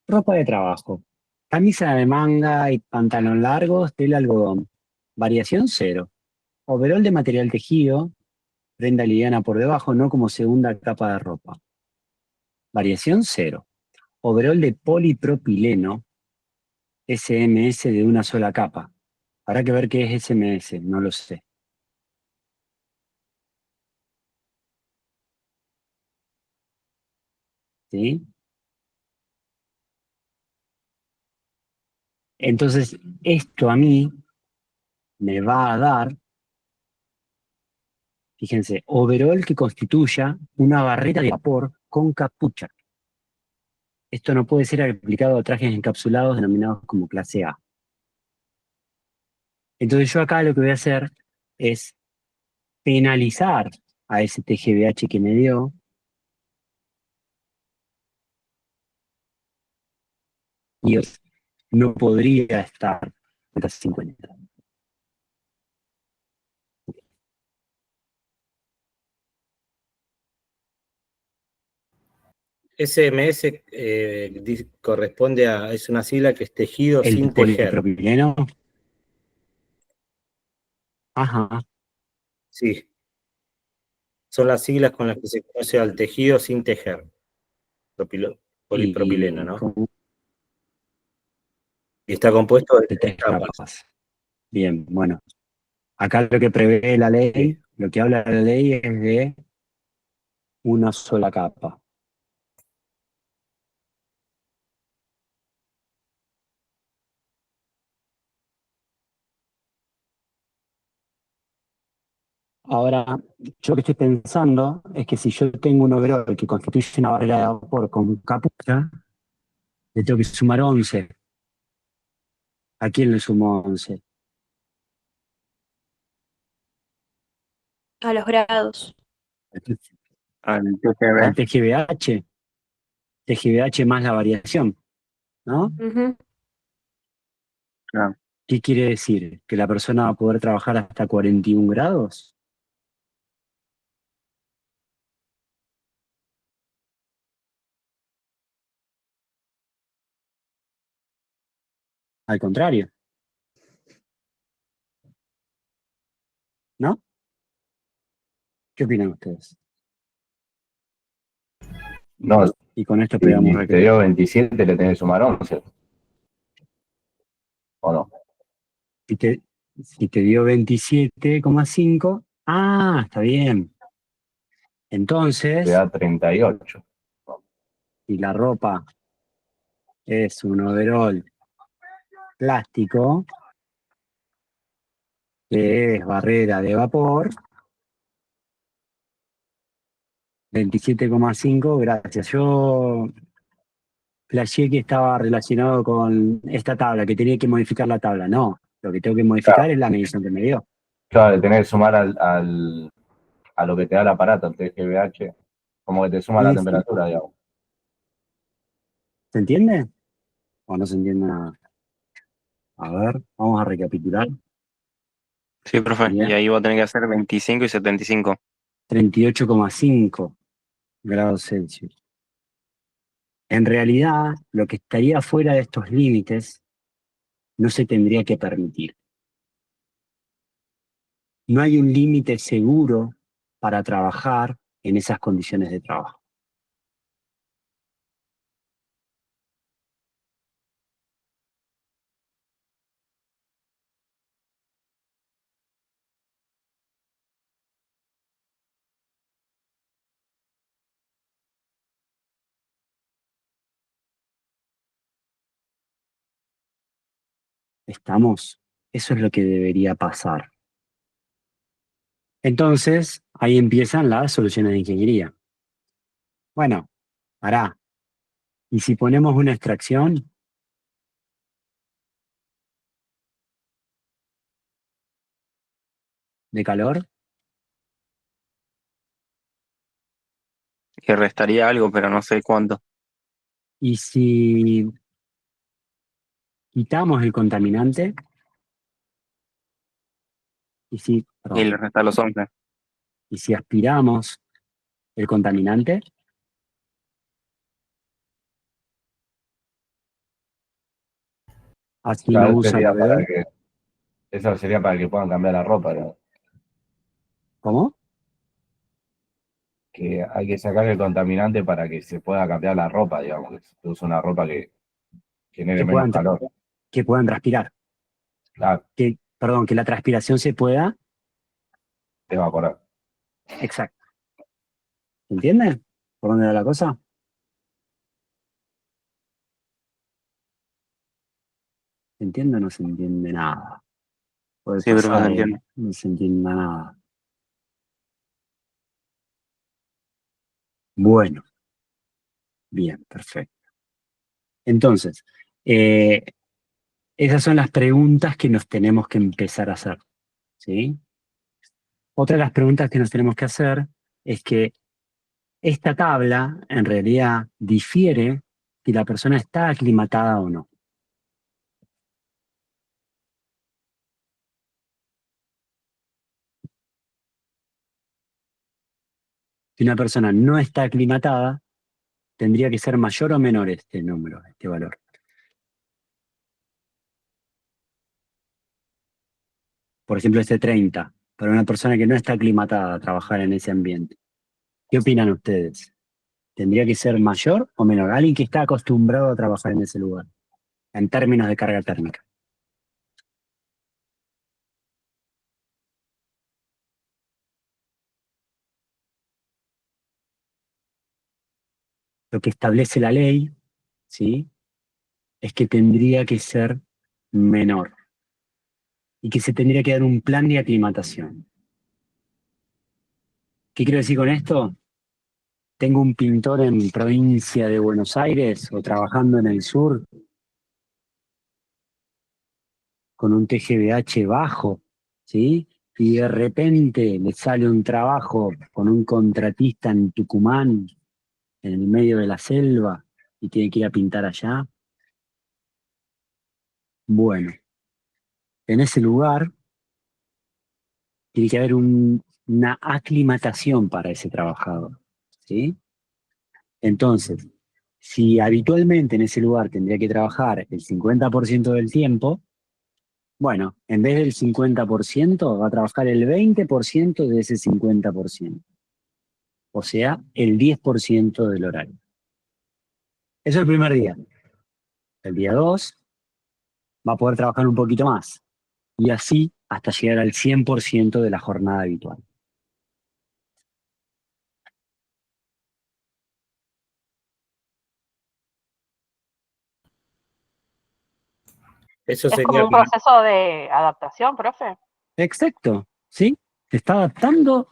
[SPEAKER 1] Ropa de trabajo. Camisa de manga y pantalón largos, tela algodón. Variación cero. Overol de material tejido, prenda liviana por debajo, no como segunda capa de ropa. Variación cero. Overol de polipropileno, SMS de una sola capa. Habrá que ver qué es SMS, no lo sé. ¿Sí? Entonces, esto a mí me va a dar, fíjense, overol que constituya una barrera de vapor con capucha. Esto no puede ser aplicado a trajes encapsulados denominados como clase A. Entonces yo acá lo que voy a hacer es penalizar a ese TGVH que me dio y no podría estar en 50.
[SPEAKER 2] SMS corresponde a, es una sigla que es tejido
[SPEAKER 1] El
[SPEAKER 2] sin tejer.
[SPEAKER 1] polipropileno, ajá,
[SPEAKER 2] Sí, son las siglas con las que se conoce al tejido sin tejer. Polipropileno,
[SPEAKER 1] y
[SPEAKER 2] ¿no?
[SPEAKER 1] con
[SPEAKER 2] Y está compuesto de
[SPEAKER 1] de
[SPEAKER 2] 3
[SPEAKER 1] tres
[SPEAKER 2] capas.
[SPEAKER 1] capas. Bien, bueno, acá lo que prevé la
[SPEAKER 2] Sí.
[SPEAKER 1] ley, lo que habla la ley es de una sola capa. Ahora, yo lo que estoy pensando es que si yo tengo un overol que constituye una barrera de vapor con capucha, le tengo que sumar 11. ¿A quién le sumo 11?
[SPEAKER 8] A los grados.
[SPEAKER 3] Al
[SPEAKER 1] Al
[SPEAKER 3] TGV.
[SPEAKER 1] TGVH. TGVH más la variación, ¿no?
[SPEAKER 5] Ujú.
[SPEAKER 3] Claro.
[SPEAKER 1] ¿Qué quiere decir? ¿Que la persona va a poder trabajar hasta 41 grados? Al contrario, ¿no? ¿Qué opinan ustedes?
[SPEAKER 6] No,
[SPEAKER 1] Y con esto pegamos
[SPEAKER 6] si te dio 27, le tenés que sumar 11. ¿O no?
[SPEAKER 1] si te dio 27,5, está bien.
[SPEAKER 6] Te
[SPEAKER 1] Entonces,
[SPEAKER 6] da 38.
[SPEAKER 1] si la ropa es un overol plástico, que es barrera de vapor, 27,5, gracias. Yo flasheé que estaba relacionado con esta tabla, que tenía que modificar la tabla. No, lo que tengo que modificar
[SPEAKER 6] Claro,
[SPEAKER 1] es la medición que me dio.
[SPEAKER 6] claro, le tenés que sumar a lo que te da el aparato, el TGVH, como que te suma la
[SPEAKER 1] Sí, sí.
[SPEAKER 6] temperatura, digamos.
[SPEAKER 1] ¿Se entiende? ¿O no se entiende nada? A ver, vamos a recapitular.
[SPEAKER 3] Sí, profe. Y
[SPEAKER 1] Sería
[SPEAKER 3] ahí va a tener que hacer 25 y 75.
[SPEAKER 1] 38,5 grados Celsius. En realidad, lo que estaría fuera de estos límites no se tendría que permitir. No hay un límite seguro para trabajar en esas condiciones de trabajo. ¿Estamos? Eso es lo que debería pasar. Entonces, ahí empiezan las soluciones de ingeniería. Bueno, pará. ¿Y si ponemos una extracción? ¿De calor?
[SPEAKER 3] Que restaría algo, pero no sé cuánto.
[SPEAKER 1] ¿Y si quitamos el contaminante? ¿Y si,
[SPEAKER 3] Y
[SPEAKER 1] perdón,
[SPEAKER 3] le resta los 11.
[SPEAKER 1] y si aspiramos el contaminante? Así no
[SPEAKER 6] Claro,
[SPEAKER 1] usa el overol.
[SPEAKER 6] eso sería para que puedan cambiar la ropa, ¿no?
[SPEAKER 1] ¿Cómo?
[SPEAKER 6] Que hay que sacar el contaminante para que se pueda cambiar la ropa, digamos, que se use una ropa que genere
[SPEAKER 1] Que
[SPEAKER 6] menos
[SPEAKER 1] puedan,
[SPEAKER 6] calor.
[SPEAKER 1] que puedan transpirar.
[SPEAKER 6] Claro,
[SPEAKER 1] Perdón, que la transpiración se pueda.
[SPEAKER 6] evaporar.
[SPEAKER 1] Exacto. ¿Entienden? ¿Por dónde va la cosa? ¿Se entiende o no se entiende nada? Puede
[SPEAKER 3] Sí, profe, te
[SPEAKER 1] pasar,
[SPEAKER 3] entiendo.
[SPEAKER 1] no se entienda nada. Bueno, bien, perfecto. Entonces, eh, esas son las preguntas que nos tenemos que empezar a hacer, ¿sí? Otra de las preguntas que nos tenemos que hacer es que esta tabla en realidad difiere si la persona está aclimatada o no. Si una persona no está aclimatada, tendría que ser mayor o menor este número, este valor. Por ejemplo, este 30, para una persona que no está aclimatada a trabajar en ese ambiente. ¿Qué opinan ustedes? ¿Tendría que ser mayor o menor? Alguien que está acostumbrado a trabajar en ese lugar, en términos de carga térmica. Lo que establece la ley, ¿sí? Es que tendría que ser menor y que se tendría que dar un plan de aclimatación. ¿Qué quiero decir con esto? Tengo un pintor en provincia de Buenos Aires o trabajando en el sur con un TGVH bajo, ¿sí? Y de repente le sale un trabajo con un contratista en Tucumán, en el medio de la selva, y tiene que ir a pintar allá. Bueno, en ese lugar tiene que haber una aclimatación para ese trabajador, ¿sí? Entonces, si habitualmente en ese lugar tendría que trabajar el 50% del tiempo, bueno, en vez del 50% va a trabajar el 20% de ese 50%, o sea, el 10% del horario. Eso es el primer día. El día 2 va a poder trabajar un poquito más, y así hasta llegar al 100% de la jornada habitual.
[SPEAKER 2] Eso
[SPEAKER 4] Es
[SPEAKER 2] sería
[SPEAKER 4] como un proceso de adaptación, profe.
[SPEAKER 1] Exacto, ¿sí? Se está adaptando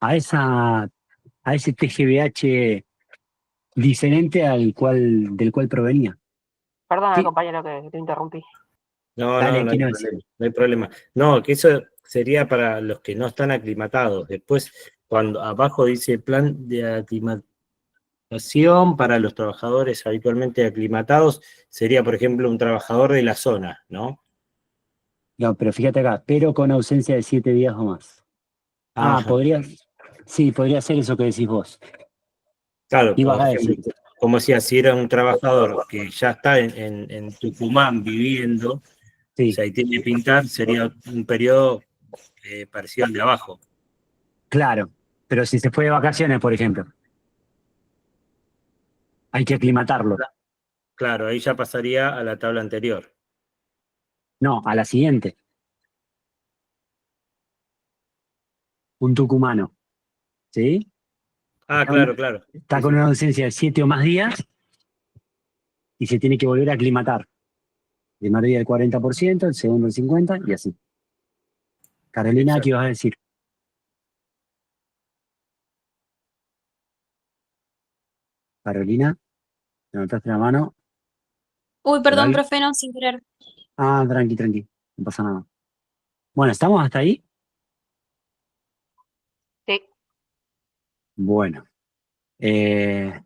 [SPEAKER 1] a ese TGVH diferente del cual provenía.
[SPEAKER 4] Perdona,
[SPEAKER 1] ¿Qué?
[SPEAKER 4] compañero, que te interrumpí.
[SPEAKER 2] No,
[SPEAKER 1] Dale,
[SPEAKER 2] no
[SPEAKER 1] ¿qué
[SPEAKER 2] hay
[SPEAKER 1] no
[SPEAKER 2] problema,
[SPEAKER 1] decir?
[SPEAKER 2] no hay problema. No, que eso sería para los que no están aclimatados. Después, cuando abajo dice plan de aclimatación para los trabajadores habitualmente aclimatados, sería, por ejemplo, un trabajador de la zona, ¿no?
[SPEAKER 1] No, pero fíjate acá, pero con ausencia de 7 días o más. Ah,
[SPEAKER 2] Ajá.
[SPEAKER 1] sí, podría ser eso que decís vos.
[SPEAKER 2] Claro,
[SPEAKER 1] Ibas
[SPEAKER 2] por
[SPEAKER 1] a
[SPEAKER 2] ejemplo,
[SPEAKER 1] decir,
[SPEAKER 2] como decía, si era un trabajador que ya está en Tucumán viviendo, o
[SPEAKER 1] sí,
[SPEAKER 2] sea, y tiene que pintar, sería un periodo parecido al de abajo.
[SPEAKER 1] claro, pero si se fue de vacaciones, por ejemplo, hay que aclimatarlo.
[SPEAKER 2] Claro, ahí ya pasaría a la tabla anterior.
[SPEAKER 1] No, a la siguiente, un tucumano, ¿sí?
[SPEAKER 2] Ah,
[SPEAKER 1] Está,
[SPEAKER 2] claro, claro.
[SPEAKER 1] está
[SPEAKER 2] Sí,
[SPEAKER 1] con
[SPEAKER 2] sí.
[SPEAKER 1] una ausencia de 7 o más días y se tiene que volver a aclimatar. El primer día el 40%, el segundo el 50% y así. Carolina, ¿qué
[SPEAKER 2] Exacto.
[SPEAKER 1] ibas a decir? Carolina, levantaste la mano
[SPEAKER 8] Uy,
[SPEAKER 1] por
[SPEAKER 8] perdón,
[SPEAKER 1] algo.
[SPEAKER 8] profe, no, sin querer.
[SPEAKER 1] Ah, tranqui, tranqui, no pasa nada. Bueno, ¿estamos hasta ahí?
[SPEAKER 4] Sí,
[SPEAKER 1] Bueno, eh,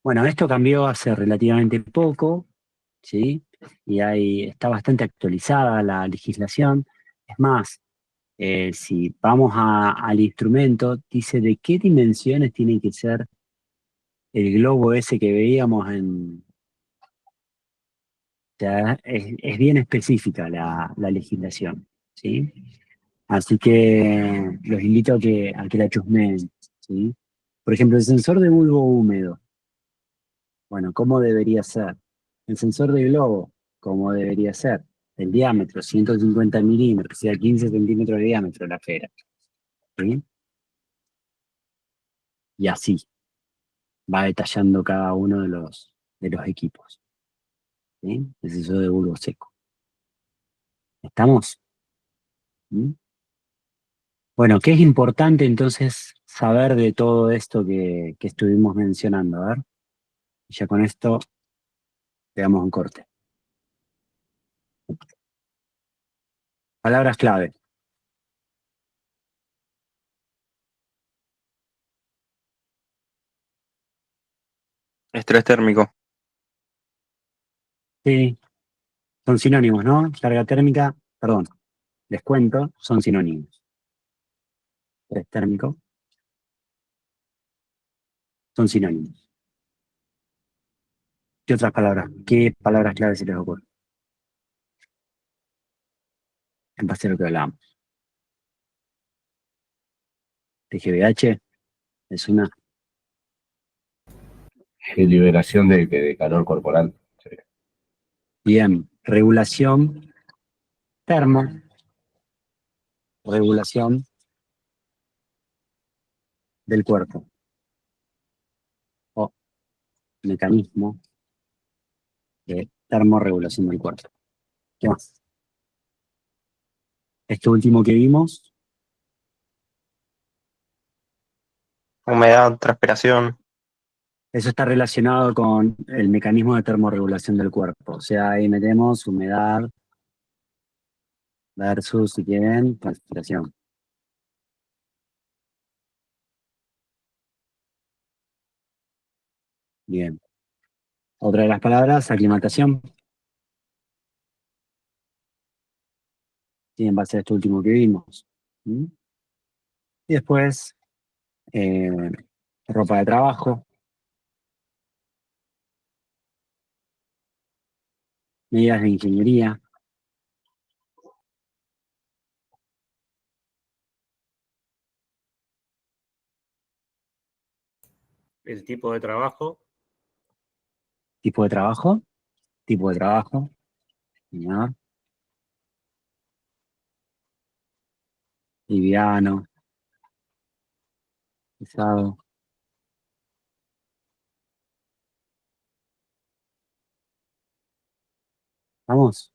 [SPEAKER 1] bueno, esto cambió hace relativamente poco, ¿sí? Y está bastante actualizada la legislación. Es más, si vamos al instrumento, dice de qué dimensiones tiene que ser el globo ese que veíamos o sea, es bien específica la legislación, ¿sí? Así que los invito a que la chusmeen, ¿sí? Por ejemplo, el sensor de bulbo húmedo. Bueno, ¿cómo debería ser? El sensor de globo, ¿cómo debería ser? El diámetro, 150 milímetros, o sea, 15 centímetros de diámetro la esfera, ¿sí? Y así va detallando cada uno de los equipos, ¿sí? El sensor de bulbo seco. ¿Estamos? ¿Mm? Bueno, ¿qué es importante entonces saber de todo esto que estuvimos mencionando? A ver, ya con esto pegamos un corte. Palabras clave.
[SPEAKER 3] Estrés térmico.
[SPEAKER 1] Sí, son sinónimos, ¿no? Carga térmica, perdón, les cuento, son sinónimos. Estrés térmico, son sinónimos. ¿Qué otras palabras? ¿Qué palabras claves se les ocurre? En base a lo que hablábamos. TGVH es una.
[SPEAKER 6] Liberación de calor corporal. Sí.
[SPEAKER 1] Bien, regulación termo, regulación del cuerpo o mecanismo de termorregulación del cuerpo. ¿Qué más? Esto último que vimos,
[SPEAKER 3] Humedad, transpiración.
[SPEAKER 1] eso está relacionado con el mecanismo de termorregulación del cuerpo. O sea, ahí metemos humedad versus, si quieren, transpiración. Bien. Otra de las palabras, aclimatación. Sí, en base a esto último que vimos. ¿Mm? Y después, eh, ropa de trabajo, medidas de ingeniería,
[SPEAKER 2] El tipo de trabajo,
[SPEAKER 1] tipo de trabajo, tipo de trabajo, señor, liviano, pesado. ¿Vamos?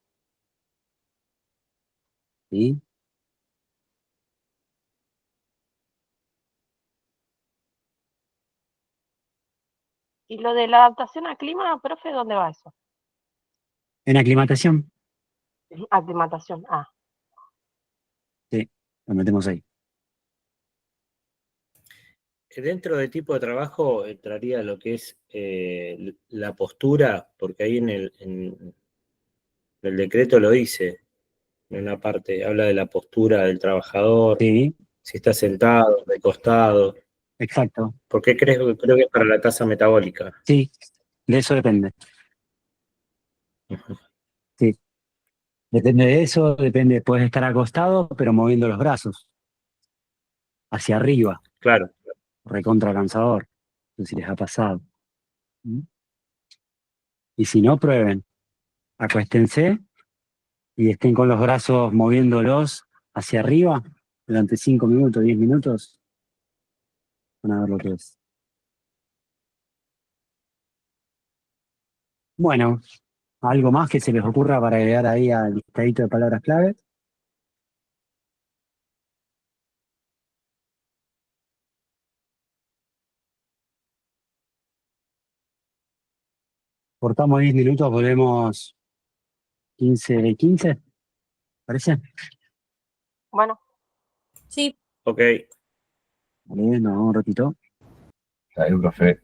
[SPEAKER 1] ¿Sí?
[SPEAKER 4] ¿Y lo de la adaptación al clima, profe, dónde va eso?
[SPEAKER 1] En aclimatación,
[SPEAKER 4] Aclimatación. Ah,
[SPEAKER 1] sí, lo metemos ahí.
[SPEAKER 2] dentro de tipo de trabajo entraría lo que es la postura, porque ahí en el decreto lo dice, en una parte, habla de la postura del trabajador,
[SPEAKER 1] Sí,
[SPEAKER 2] si está sentado, de costado.
[SPEAKER 1] exacto.
[SPEAKER 2] ¿Por qué creo que es para la tasa metabólica?
[SPEAKER 1] Sí, de eso depende. Sí, depende de eso, depende, puedes estar acostado, pero moviendo los brazos hacia arriba,
[SPEAKER 2] Claro,
[SPEAKER 1] recontra cansador. No sé si les ha pasado. ¿Mm? Y si no, prueben. Acuéstense y estén con los brazos moviéndolos hacia arriba durante 5 minutos, 10 minutos. Van a ver lo que es. Bueno, algo más que se les ocurra para agregar ahí al listadito de palabras clave. Cortamos 10 minutos, volvemos 15 de 15, ¿parece?
[SPEAKER 4] bueno.
[SPEAKER 8] Sí.
[SPEAKER 2] ok.
[SPEAKER 1] Vale, nos vamos un ratito.
[SPEAKER 6] Está bien, profe.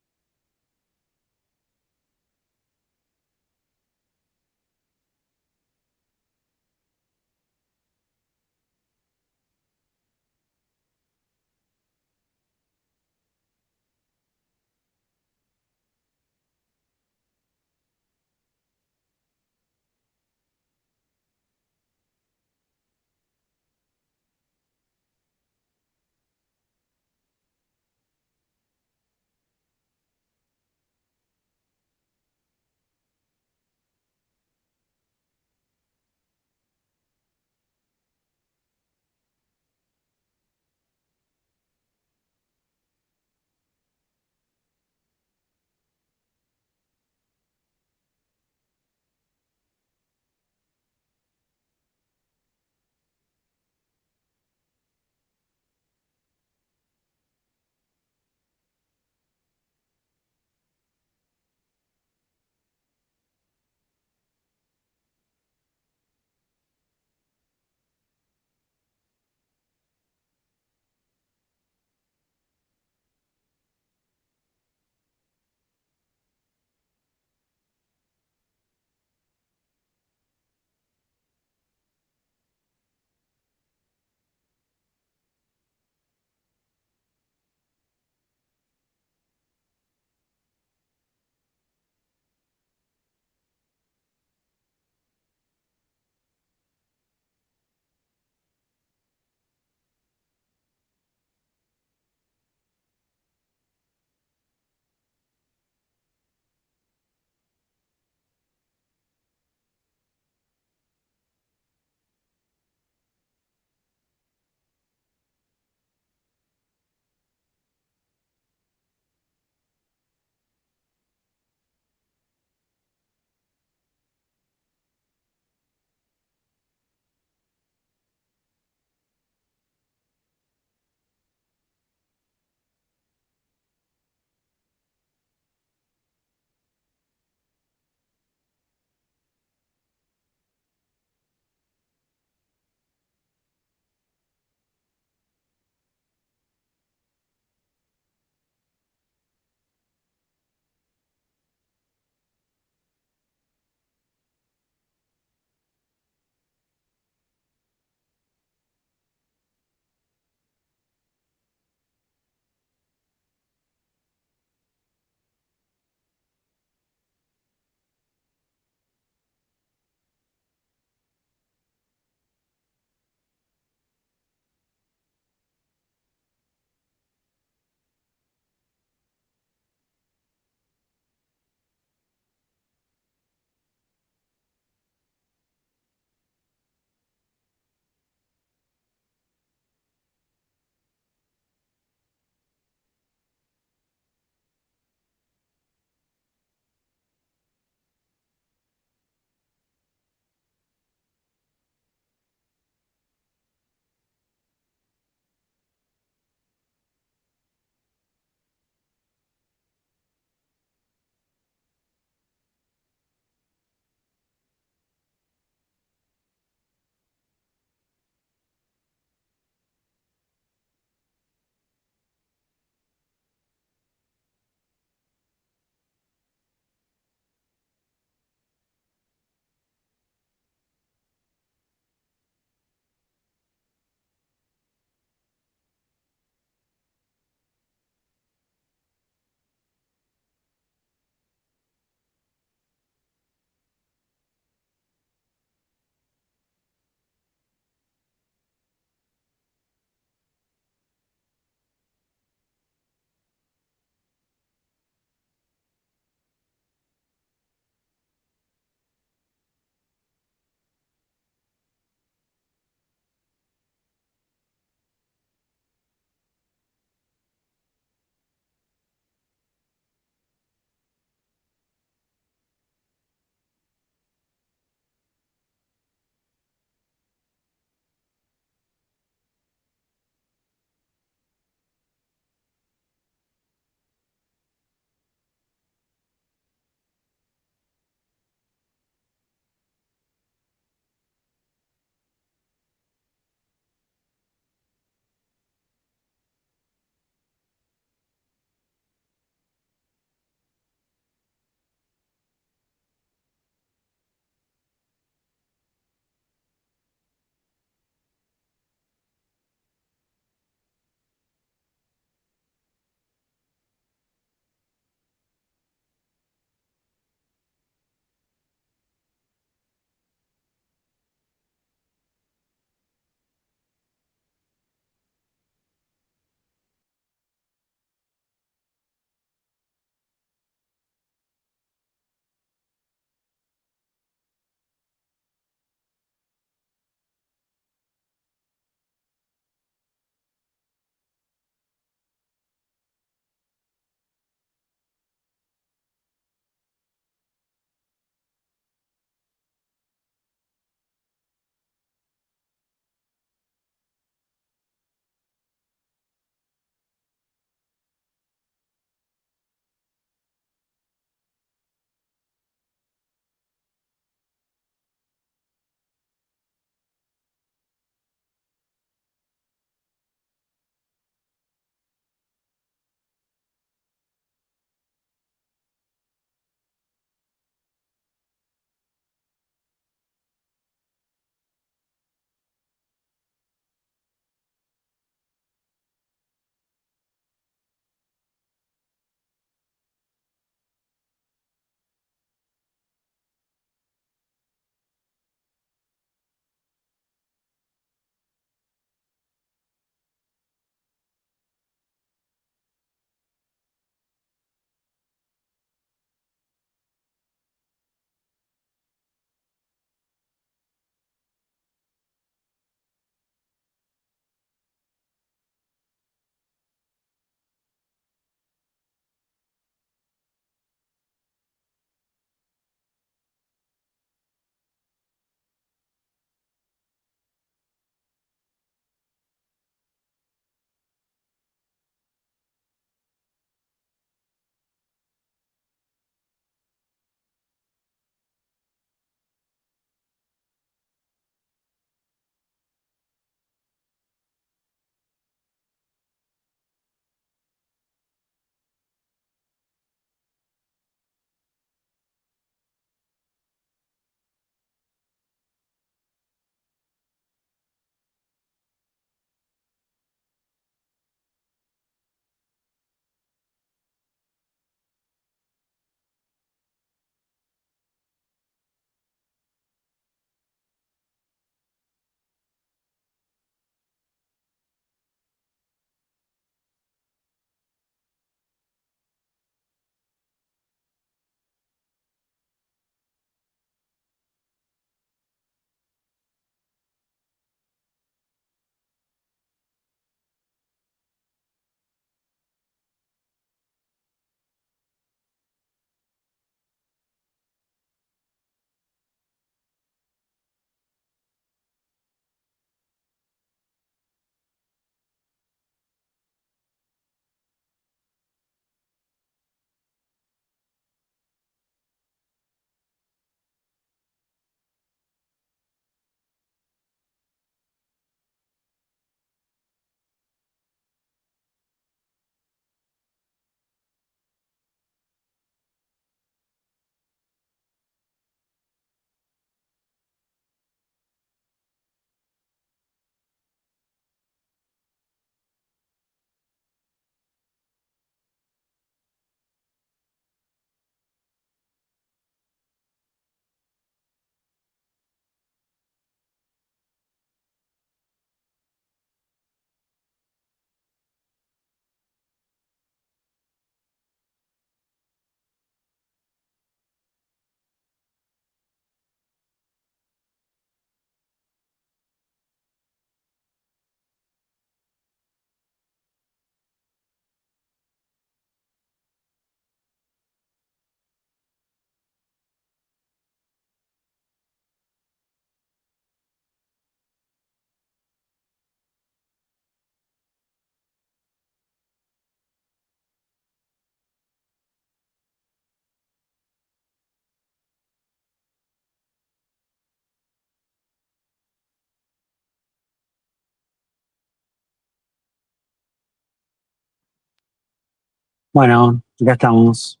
[SPEAKER 1] Bueno, acá estamos.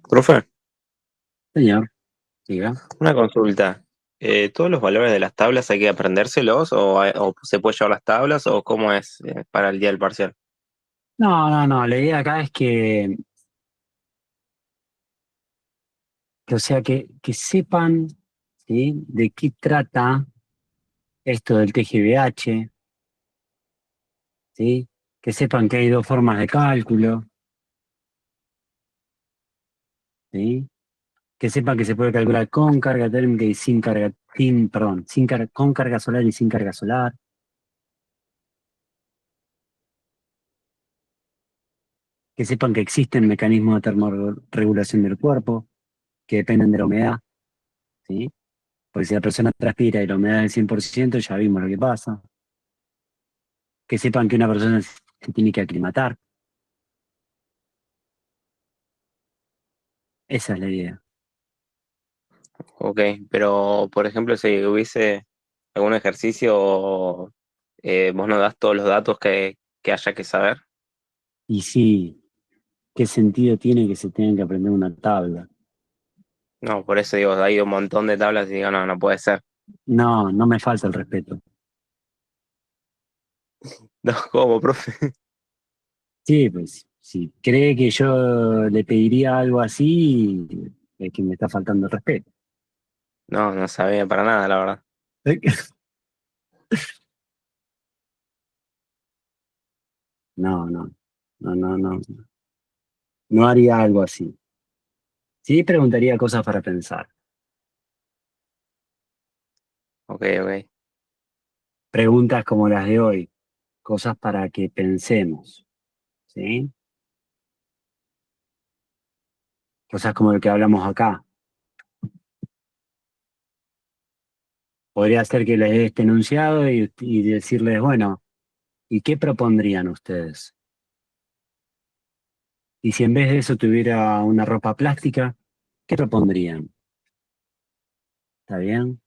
[SPEAKER 3] Profe,
[SPEAKER 1] Señor, diga.
[SPEAKER 3] una consulta. ¿Todos los valores de las tablas hay que aprendérselos o se puede llevar las tablas o cómo es para el día del parcial?
[SPEAKER 1] No, la idea acá es o sea, que sepan, ¿sí? De qué trata esto del TGVH, ¿sí? Que sepan que hay dos formas de cálculo, ¿sí? Que sepan que se puede calcular con carga térmica y sin carga, con carga solar y sin carga solar. Que sepan que existen mecanismos de termorregulación del cuerpo que dependen de la humedad, ¿sí? Porque si la persona transpira y la humedad es del 100%, ya vimos lo que pasa. Que sepan que una persona se tiene que aclimatar. Esa es la idea.
[SPEAKER 3] Ok, pero por ejemplo, si hubiese algún ejercicio, vos no das todos los datos que haya que saber.
[SPEAKER 1] Y sí, ¿qué sentido tiene que se tengan que aprender una tabla?
[SPEAKER 3] No, por eso digo, hay un montón de tablas y digo, no, no puede ser.
[SPEAKER 1] No, no me falta el respeto.
[SPEAKER 3] No, ¿cómo, profe?
[SPEAKER 1] Sí, pues, si cree que yo le pediría algo así, es que me está faltando el respeto.
[SPEAKER 3] No, no sabía para nada, la verdad. No. No haría algo así. Sí, preguntaría cosas para pensar. Ok, ok.
[SPEAKER 1] Preguntas como las de hoy, cosas para que pensemos, ¿sí? Cosas como lo que hablamos acá. Podría ser que les dé este enunciado y decirles, bueno, ¿y qué propondrían ustedes? Y si en vez de eso tuviera una ropa plástica, ¿qué propondrían? ¿Está bien?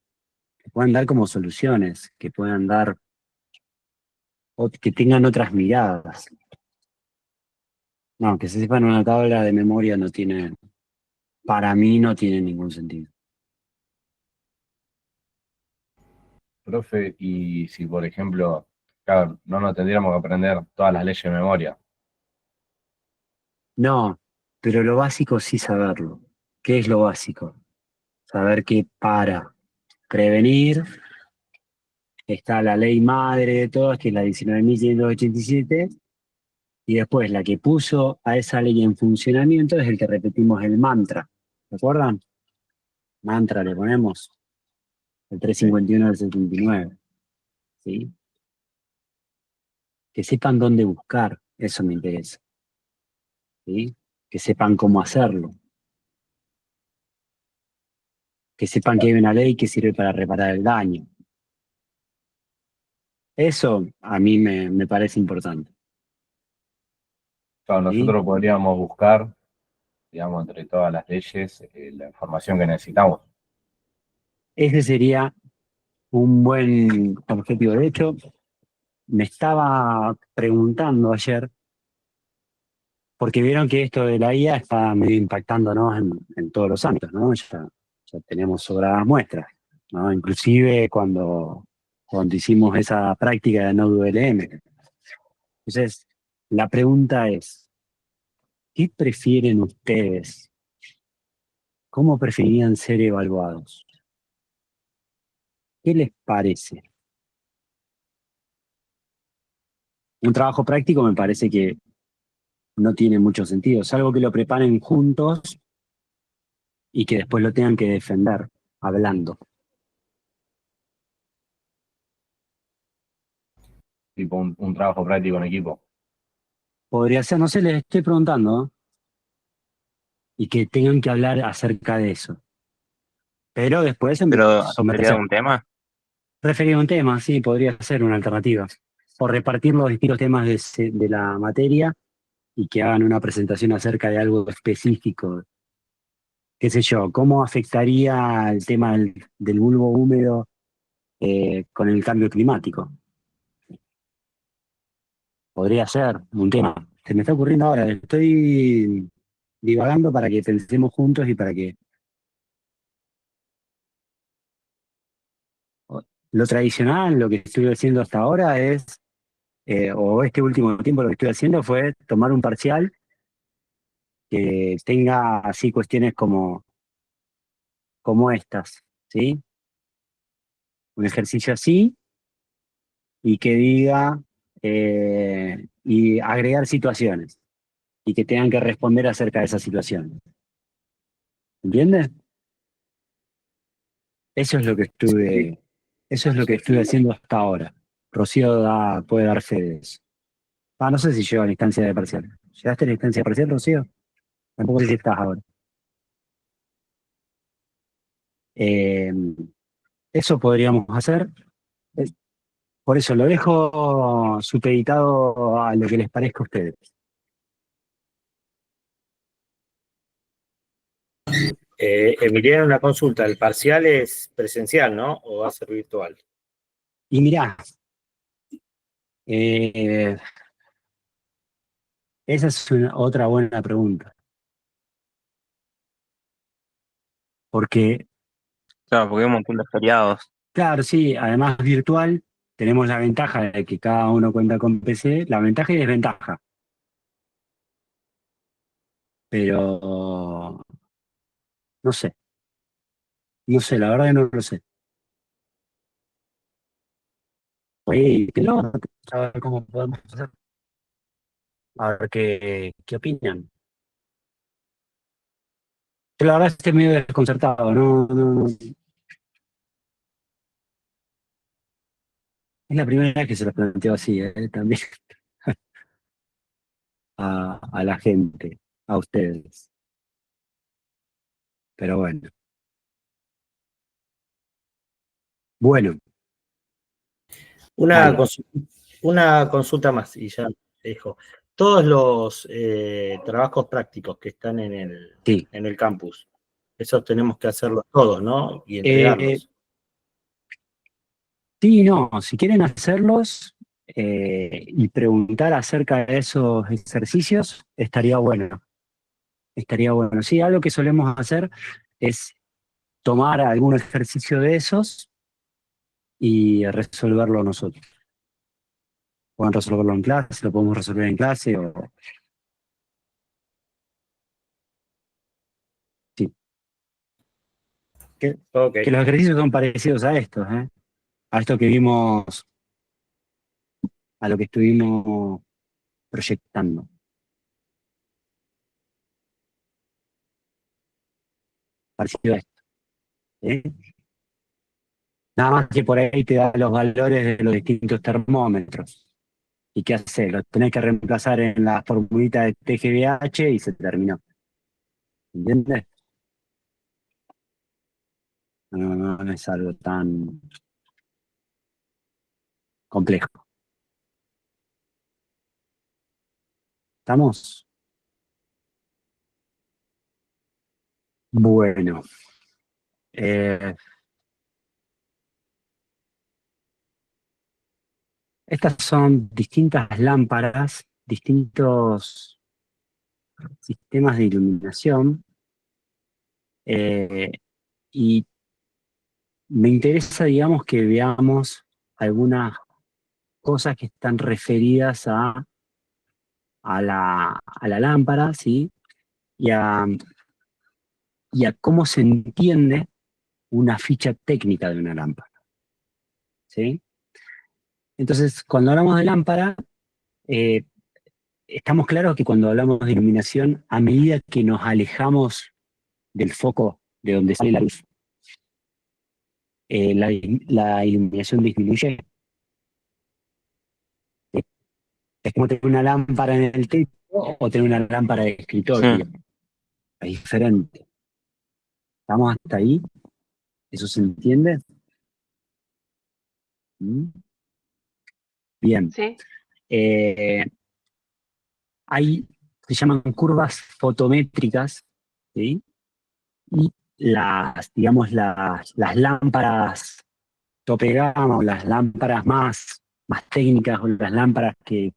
[SPEAKER 1] Que puedan dar como soluciones, que puedan dar, o que tengan otras miradas. No, que se sepan una tabla de memoria no tiene, para mí no tiene ningún sentido.
[SPEAKER 6] Profe, y si por ejemplo, claro, no nos tendríamos que aprender todas las leyes de memoria.
[SPEAKER 1] No, pero lo básico sí saberlo. ¿Qué es lo básico? Saber que para prevenir está la ley madre de todas, que es la 19.587, y después la que puso a esa ley en funcionamiento es el que repetimos el mantra. ¿Se acuerdan? Mantra le ponemos, el 351 del 79. ¿Sí? Que sepan dónde buscar, eso me interesa. ¿Sí? Que sepan cómo hacerlo. Que sepan que hay una ley que sirve para reparar el daño. Eso a mí me parece importante.
[SPEAKER 6] Claro,
[SPEAKER 1] ¿Sí?
[SPEAKER 6] nosotros podríamos buscar, digamos, entre todas las leyes, la información que necesitamos.
[SPEAKER 1] Ese sería un buen objetivo. De hecho, me estaba preguntando ayer, porque vieron que esto de la IA está medio impactándonos en todos los ámbitos, ¿no? Ya tenemos sobradas muestras, ¿no? Inclusive cuando hicimos esa práctica de Node-LM. Entonces, la pregunta es, ¿qué prefieren ustedes? ¿Cómo preferirían ser evaluados? ¿Qué les parece? Un trabajo práctico me parece que no tiene mucho sentido, salvo que lo preparen juntos y que después lo tengan que defender hablando.
[SPEAKER 6] Tipo un trabajo práctico en equipo.
[SPEAKER 1] Podría ser, no sé, les estoy preguntando, ¿no? Y que tengan que hablar acerca de eso. Pero después
[SPEAKER 3] Pero
[SPEAKER 1] someterse
[SPEAKER 3] sería
[SPEAKER 1] a
[SPEAKER 3] un tema.
[SPEAKER 1] referir a un tema, sí, podría ser una alternativa. O repartir los distintos temas de la materia y que hagan una presentación acerca de algo específico. Qué sé yo, cómo afectaría el tema del bulbo húmedo con el cambio climático. Podría ser un tema. Se me está ocurriendo ahora, estoy divagando para que pensemos juntos y para que lo tradicional, lo que estoy haciendo hasta ahora es, o este último tiempo lo que estoy haciendo fue tomar un parcial que tenga así cuestiones como estas, ¿sí? Un ejercicio así y que diga, y agregar situaciones y que tengan que responder acerca de esas situaciones. ¿Entiendes? Eso es lo que eso es lo que estuve haciendo hasta ahora. Rocío puede dar fe de eso. No sé si llego a la instancia de parcial. ¿Llegaste a la instancia de parcial, Rocío? Tampoco sé si estás ahora. Eh, Eso podríamos hacer. Eh, Por eso lo dejo supeditado a lo que les parezca a ustedes.
[SPEAKER 2] Emiliano, una consulta. ¿El parcial es presencial, no? ¿O va a ser virtual?
[SPEAKER 1] Y mirá, eh, esa es otra buena pregunta. Porque,
[SPEAKER 3] Claro, porque hay un montón de feriados.
[SPEAKER 1] claro, sí, además virtual, tenemos la ventaja de que cada uno cuenta con PC, la ventaja y desventaja. Pero no sé, la verdad que no lo sé. Oye, a ver cómo podemos hacer, a ver qué opinan. Yo la verdad estoy medio desconcertado, es la primera vez que se lo planteo así, también a la gente, a ustedes. Pero bueno. Bueno,
[SPEAKER 2] Una,
[SPEAKER 1] dale.
[SPEAKER 2] una consulta más y ya te dejo. Todos los trabajos prácticos que están
[SPEAKER 1] Sí.
[SPEAKER 2] en el campus, esos tenemos que hacerlos todos, ¿no? Y
[SPEAKER 1] Eh,
[SPEAKER 2] entregarlos.
[SPEAKER 1] sí, no, si quieren hacerlos y preguntar acerca de esos ejercicios, estaría bueno. Estaría bueno. Sí, algo que solemos hacer es tomar algún ejercicio de esos y resolverlo nosotros. Pueden resolverlo en clase, lo podemos resolver en clase o sí.
[SPEAKER 2] Ok.
[SPEAKER 1] Que los ejercicios son parecidos a estos, ¿eh? A esto que vimos, a lo que estuvimos proyectando. Parecido a esto. ¿Eh? Nada más que por ahí te da los valores de los distintos termómetros. ¿Y qué haces? Lo tenés que reemplazar en la formulita de TGBH y se terminó. ¿Entiendes? No es algo tan complejo. ¿Estamos? Bueno. eh, Estas son distintas lámparas, distintos sistemas de iluminación, y me interesa, digamos, que veamos algunas cosas que están referidas a la lámpara, ¿sí? Y a cómo se entiende una ficha técnica de una lámpara, ¿sí? Entonces, cuando hablamos de lámpara, estamos claros que cuando hablamos de iluminación, a medida que nos alejamos del foco de donde sale la luz, la iluminación disminuye. Es como tener una lámpara en el techo o tener una lámpara de escritorio. Es diferente. ¿Estamos hasta ahí? ¿Eso se entiende? ¿Mm? Bien.
[SPEAKER 4] Sí.
[SPEAKER 1] Se llaman curvas fotométricas, ¿sí? Y digamos, las lámparas tope gama o las lámparas más técnicas o las lámparas que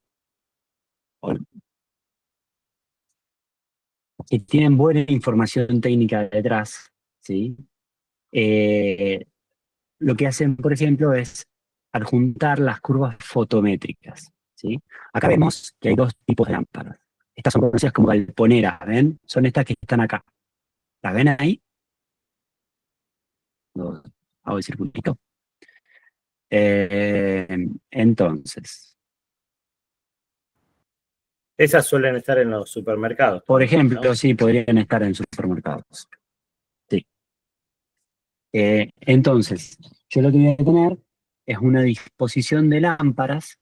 [SPEAKER 1] tienen buena información técnica detrás, ¿sí? Lo que hacen, por ejemplo, es adjuntar las curvas fotométricas, ¿sí? Acá vemos que hay dos tipos de lámparas. Estas son conocidas como galponeras, ¿ven? Son estas que están acá. ¿Las ven ahí? Hago el circulito. Entonces,
[SPEAKER 2] Esas suelen estar en los supermercados.
[SPEAKER 1] por
[SPEAKER 2] también,
[SPEAKER 1] ejemplo,
[SPEAKER 2] ¿no?
[SPEAKER 1] sí, podrían estar en supermercados. Sí. Entonces, yo lo que voy a tener es una disposición de lámparas,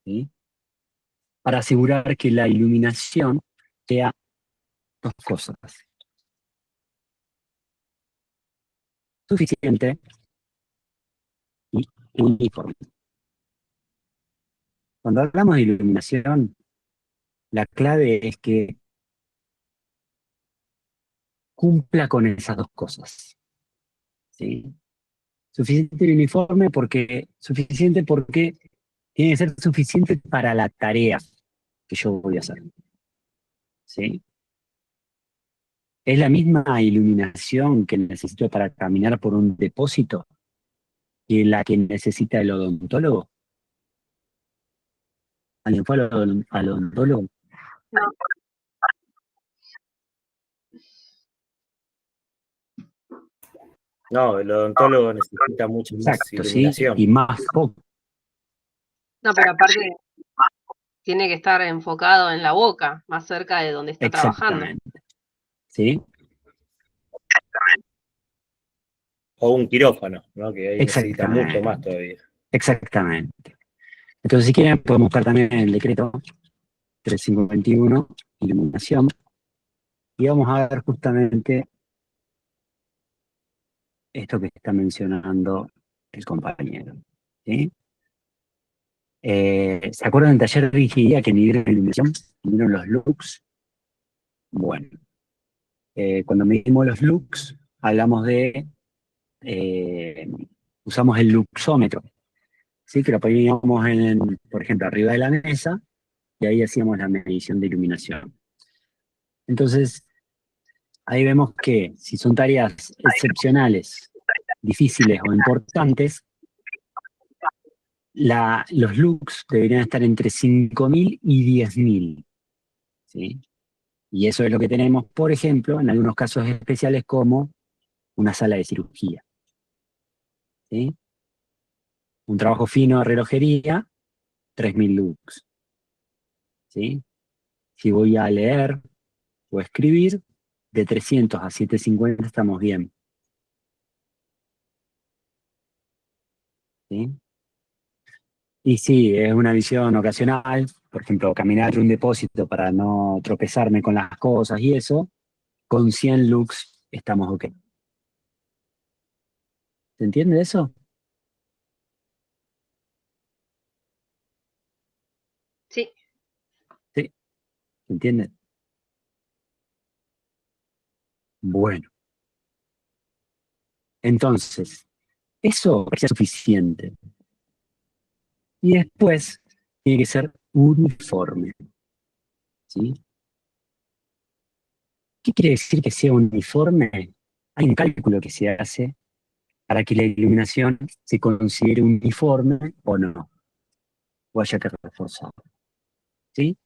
[SPEAKER 1] ¿sí? Para asegurar que la iluminación sea dos cosas. Suficiente y uniforme. Cuando hablamos de iluminación, la clave es que cumpla con esas dos cosas, ¿sí? Suficiente y uniforme porque tiene que ser suficiente para la tarea que yo voy a hacer, ¿sí? ¿Es la misma iluminación que necesito para caminar por un depósito que la que necesita el odontólogo? ¿Alguien fue al odontólogo?
[SPEAKER 4] No.
[SPEAKER 2] No, el odontólogo necesita mucha más
[SPEAKER 1] Exacto, ¿sí?
[SPEAKER 2] iluminación.
[SPEAKER 1] Y más foco.
[SPEAKER 4] No, pero aparte tiene que estar enfocado en la boca, más cerca de donde está trabajando.
[SPEAKER 1] Exactamente. ¿Sí?
[SPEAKER 2] O un quirófano, ¿no? Que ahí necesita mucho más
[SPEAKER 1] Exactamente.
[SPEAKER 2] todavía.
[SPEAKER 1] Exactamente. Entonces, si quieren, podemos buscar también el decreto 3521, iluminación, y vamos a ver justamente esto que está mencionando el compañero, ¿sí? ¿Se acuerdan del taller de ingeniería que midieron la iluminación? Midieron los lux. Bueno, cuando medimos los lux, hablamos usamos el luxómetro, ¿sí? Que lo poníamos por ejemplo, arriba de la mesa, y ahí hacíamos la medición de iluminación. Entonces, ahí vemos que si son tareas excepcionales, difíciles o importantes, los lux deberían estar entre 5.000 y 10.000, ¿sí? Y eso es lo que tenemos, por ejemplo, en algunos casos especiales como una sala de cirugía, ¿sí? Un trabajo fino de relojería, 3.000 lux, ¿sí? Si voy a leer o escribir, de 300 a 750 estamos bien, ¿sí? Y sí, es una visión ocasional, por ejemplo, caminar de un depósito para no tropezarme con las cosas y eso, con 100 lux estamos ok. ¿Se entiende eso?
[SPEAKER 4] Sí.
[SPEAKER 1] Sí, ¿se entiende? Bueno, entonces, eso parecía suficiente. Y después tiene que ser uniforme. ¿Sí? ¿Qué quiere decir que sea uniforme? Hay un cálculo que se hace para que la iluminación se considere uniforme o no, o haya que reforzar. ¿Sí?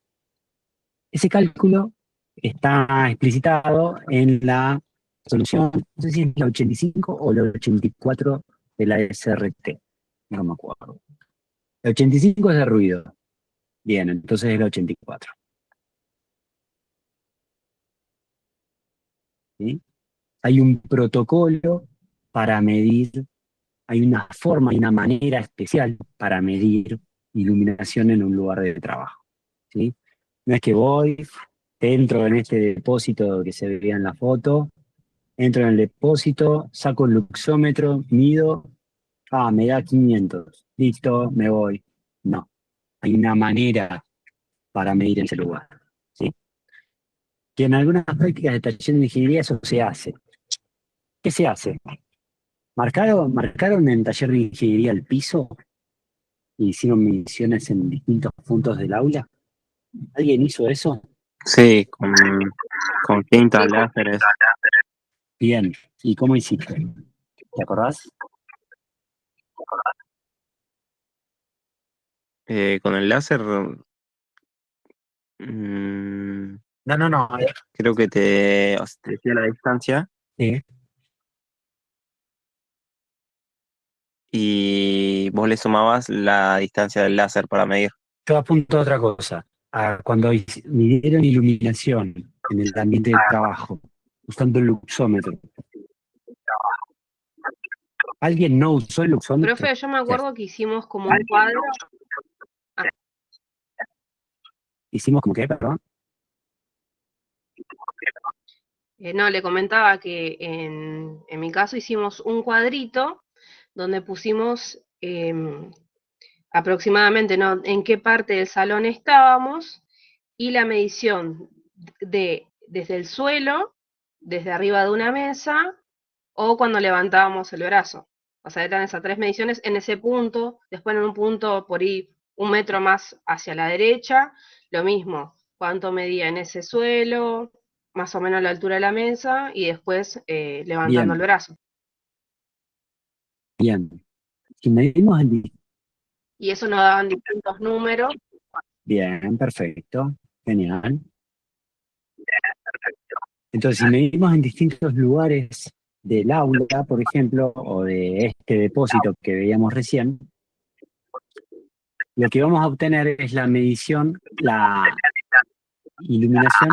[SPEAKER 1] Ese cálculo está explicitado en la solución, no sé si es la 85 o la 84 de la SRT, no me acuerdo. La 85 es de ruido. Bien, entonces es la 84. ¿Sí? Hay un protocolo para medir, hay una forma y una manera especial para medir iluminación en un lugar de trabajo. ¿Sí? No es que voy, entro en este depósito que se veía en la foto, entro en el depósito, saco el luxómetro, mido, me da 500, listo, me voy. No, hay una manera para medir en ese lugar. ¿Sí? Que en algunas prácticas de taller de ingeniería eso se hace. ¿Qué se hace? Marcaron en taller de ingeniería el piso y hicieron mediciones en distintos puntos del aula. ¿Alguien hizo eso?
[SPEAKER 3] Sí, con tintas láseres.
[SPEAKER 1] Bien. ¿Y cómo hiciste? ¿Te acordás?
[SPEAKER 3] Con el láser, mm,
[SPEAKER 1] No.
[SPEAKER 3] creo que te, o sea, te decía la distancia
[SPEAKER 1] Sí.
[SPEAKER 3] y vos le sumabas la distancia del láser para medir.
[SPEAKER 1] Yo apunto a otra cosa. Cuando midieron iluminación en el ambiente de trabajo, usando el luxómetro, ¿alguien no usó el luxómetro?
[SPEAKER 4] Profe, yo me acuerdo que hicimos como un cuadro.
[SPEAKER 1] Hicimos como que, perdón.
[SPEAKER 4] No, le comentaba que en mi caso hicimos un cuadrito donde pusimos aproximadamente, ¿no?, en qué parte del salón estábamos y la medición desde el suelo, desde arriba de una mesa o cuando levantábamos el brazo. O sea, eran esas 3 mediciones en ese punto, después en un punto por ahí 1 metro más hacia la derecha, lo mismo, cuánto medía en ese suelo, más o menos a la altura de la mesa y después levantando el
[SPEAKER 1] Bien,
[SPEAKER 4] brazo.
[SPEAKER 1] bien. Si medimos
[SPEAKER 4] Y eso nos daban distintos números.
[SPEAKER 1] bien, perfecto, genial. Entonces, si medimos en distintos lugares del aula, por ejemplo, o de este depósito que veíamos recién, lo que vamos a obtener es la medición, la iluminación.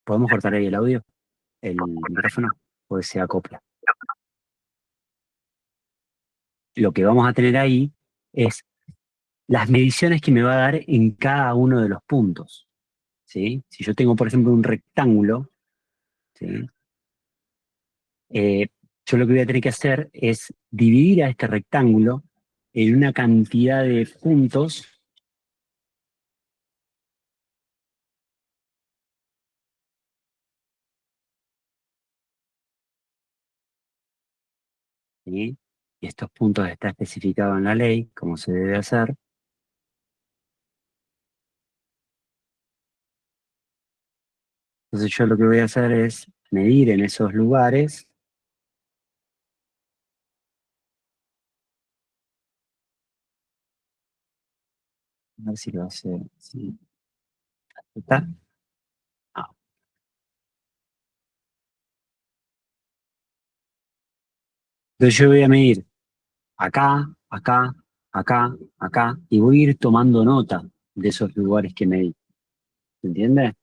[SPEAKER 1] ¿Podemos cortar ahí el audio? El micrófono, pues se acopla. Lo que vamos a tener ahí es las mediciones que me va a dar en cada uno de los puntos. ¿Sí? Si yo tengo, por ejemplo, un rectángulo, ¿sí? Yo lo que voy a tener que hacer es dividir a este rectángulo en una cantidad de puntos ¿sí? Y estos puntos está especificado en la ley, cómo se debe hacer. Entonces yo lo que voy a hacer es medir en esos lugares. A ver si lo hace. Sí. ¿Está? Ah. Entonces yo voy a medir acá, acá, acá, acá, y voy a ir tomando nota de esos lugares que medí. ¿Se entiende?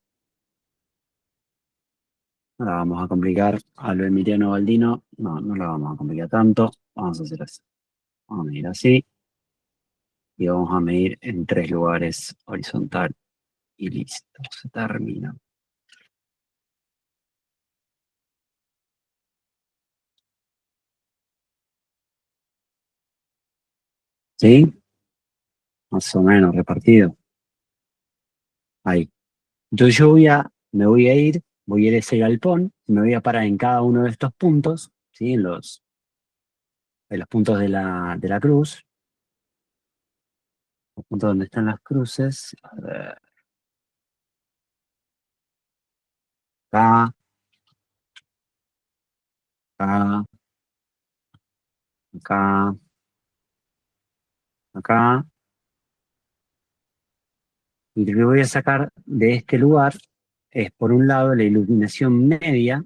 [SPEAKER 1] No la vamos a complicar a lo Emiliano Baldino. No la vamos a complicar tanto. Vamos a hacer así. Vamos a medir así. Y vamos a medir en 3 lugares horizontal. Y listo. Se termina. ¿Sí? Más o menos repartido. Ahí. Entonces yo me voy a ir a ese galpón, me voy a parar en cada uno de estos puntos, ¿sí? En los puntos de la cruz. el punto donde están las cruces. A ver. Acá, acá, acá, acá. Y lo que voy a sacar de este lugar es, por un lado, la iluminación media,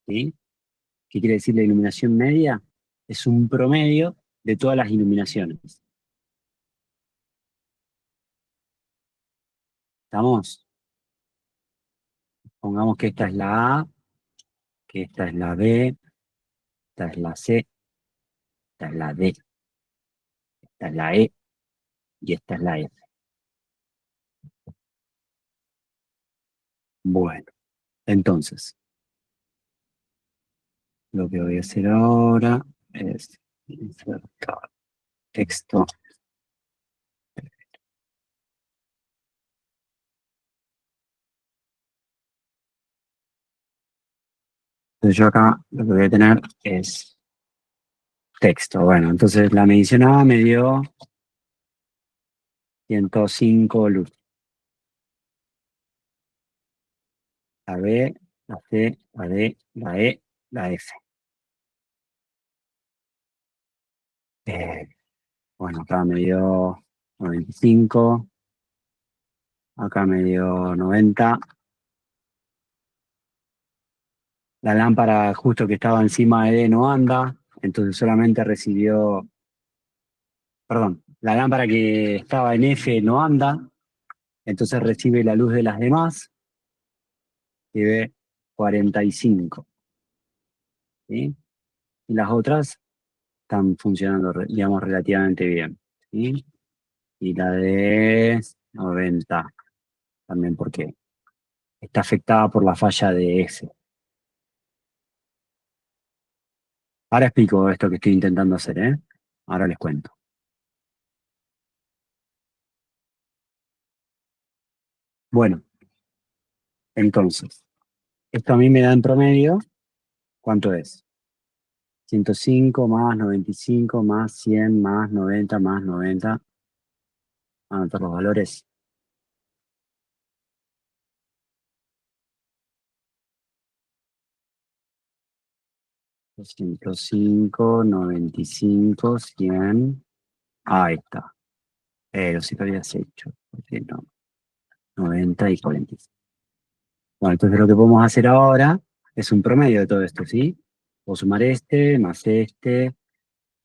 [SPEAKER 1] ¿sí? ¿Qué quiere decir la iluminación media? Es un promedio de todas las iluminaciones. ¿Estamos? Pongamos que esta es la A, que esta es la B, esta es la C, esta es la D, esta es la E y esta es la F. Bueno, entonces, lo que voy a hacer ahora es insertar texto. Entonces yo acá lo que voy a tener es texto. Bueno, entonces la medición A me dio 105 luz. La B, la C, la D, la E, la F. Bueno, acá me dio 95. Acá me dio 90. La lámpara justo que estaba encima de D no anda, entonces solamente recibió, perdón, la lámpara que estaba en F no anda, entonces recibe la luz de las demás y ve 45. ¿Sí? Y las otras están funcionando, digamos, relativamente bien. ¿Sí? Y la de 90 también porque está afectada por la falla de S. Ahora explico esto que estoy intentando hacer, ¿eh? Ahora les cuento. Bueno, entonces, esto a mí me da en promedio, ¿cuánto es? 105 más 95 más 100 más 90 más 90. Anotar los valores. $105, 95, 100. Ahí está. Pero sí que habías hecho. Porque no. 90 y 45. Bueno, entonces lo que podemos hacer ahora es un promedio de todo esto, ¿sí? Puedo sumar este, más este,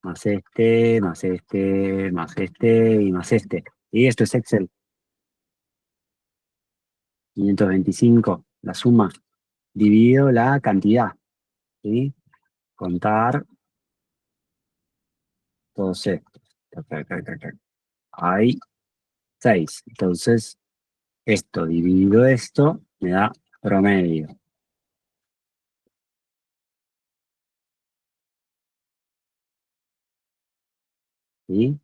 [SPEAKER 1] más este, más este, más este y más este. Y esto es Excel. 525, la suma, dividido la cantidad, ¿sí? Contar todos estos. Hay 6. Entonces, esto dividido esto me da promedio. ¿Sí?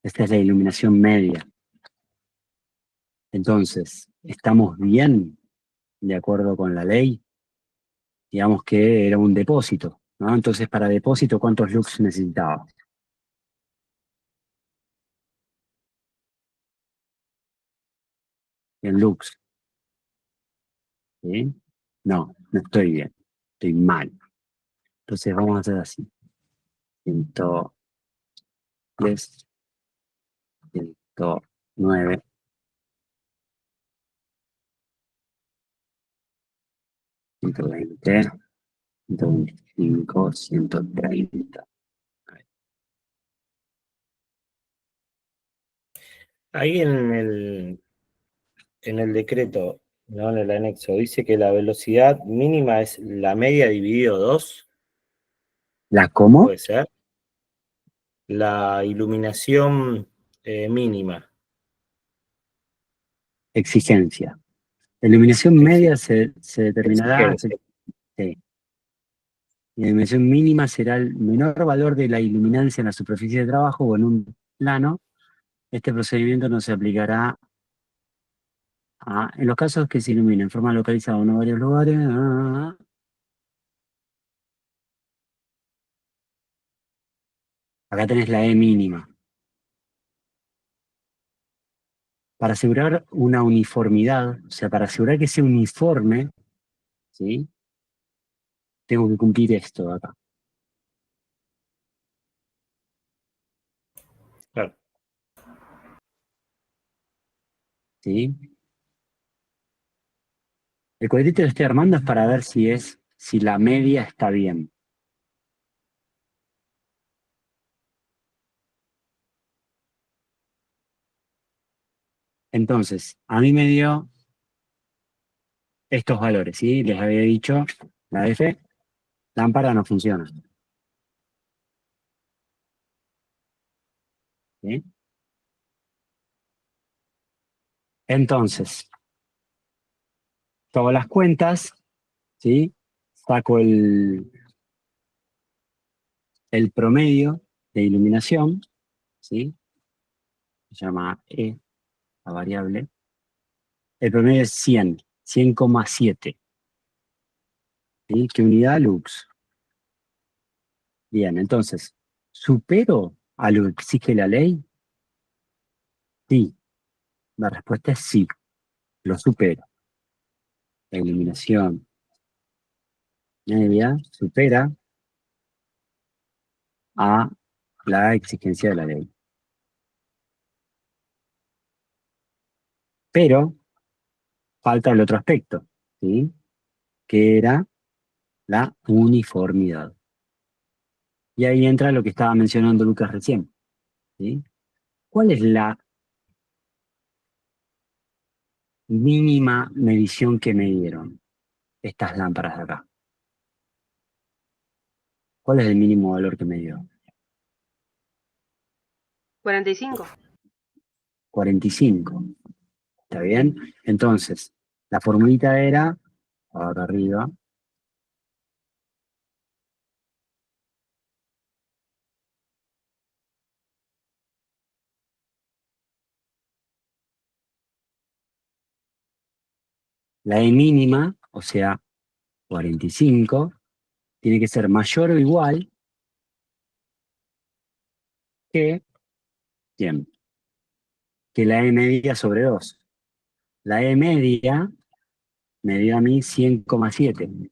[SPEAKER 1] Esta es la iluminación media. Entonces, ¿estamos bien de acuerdo con la ley? Digamos que era un depósito, ¿no? Entonces, para depósito, ¿cuántos lux necesitaba? En lux. ¿Sí? No, no estoy bien. Estoy mal. Entonces, vamos a hacer así. 110, 109. 120, 125, 130.
[SPEAKER 2] Ahí en el decreto, ¿no? En el anexo, dice que la velocidad mínima es la media dividido 2,
[SPEAKER 1] ¿La cómo?
[SPEAKER 2] puede ser. La iluminación mínima.
[SPEAKER 1] Exigencia. La iluminación media se determinará.
[SPEAKER 2] Exigencia.
[SPEAKER 1] Sí. Y la iluminación mínima será el menor valor de la iluminancia en la superficie de trabajo o en un plano. Este procedimiento no se aplicará en los casos que se iluminen en forma localizada en varios lugares. Acá tenés la E mínima. Para asegurar una uniformidad, o sea, para asegurar que sea uniforme, ¿sí? Tengo que cumplir esto de acá.
[SPEAKER 2] Claro.
[SPEAKER 1] ¿Sí? El cuadrito que estoy armando es para ver si la media está bien. Entonces, a mí me dio estos valores, ¿sí? Les había dicho, la F, lámpara no funciona. ¿Sí? Entonces, todas las cuentas, ¿sí? Saco el promedio de iluminación, ¿sí? Se llama E, la variable. El promedio es 100, 100,7. ¿Sí? ¿Qué unidad? Lux. Bien, entonces, ¿supero a lo que exige la ley? Sí, la respuesta es sí, lo supero. La iluminación media supera a la exigencia de la ley. Pero falta el otro aspecto, ¿sí? Que era la uniformidad. Y ahí entra lo que estaba mencionando Lucas recién, ¿sí? ¿Cuál es la mínima medición que me dieron estas lámparas de acá? ¿Cuál es el mínimo valor que me dio?
[SPEAKER 4] 45.
[SPEAKER 1] 45. ¿Está bien? Entonces, la formulita era, acá arriba, la E mínima, o sea, 45, tiene que ser mayor o igual que 100, que la E media sobre 2. La E media me dio a mí 100,7.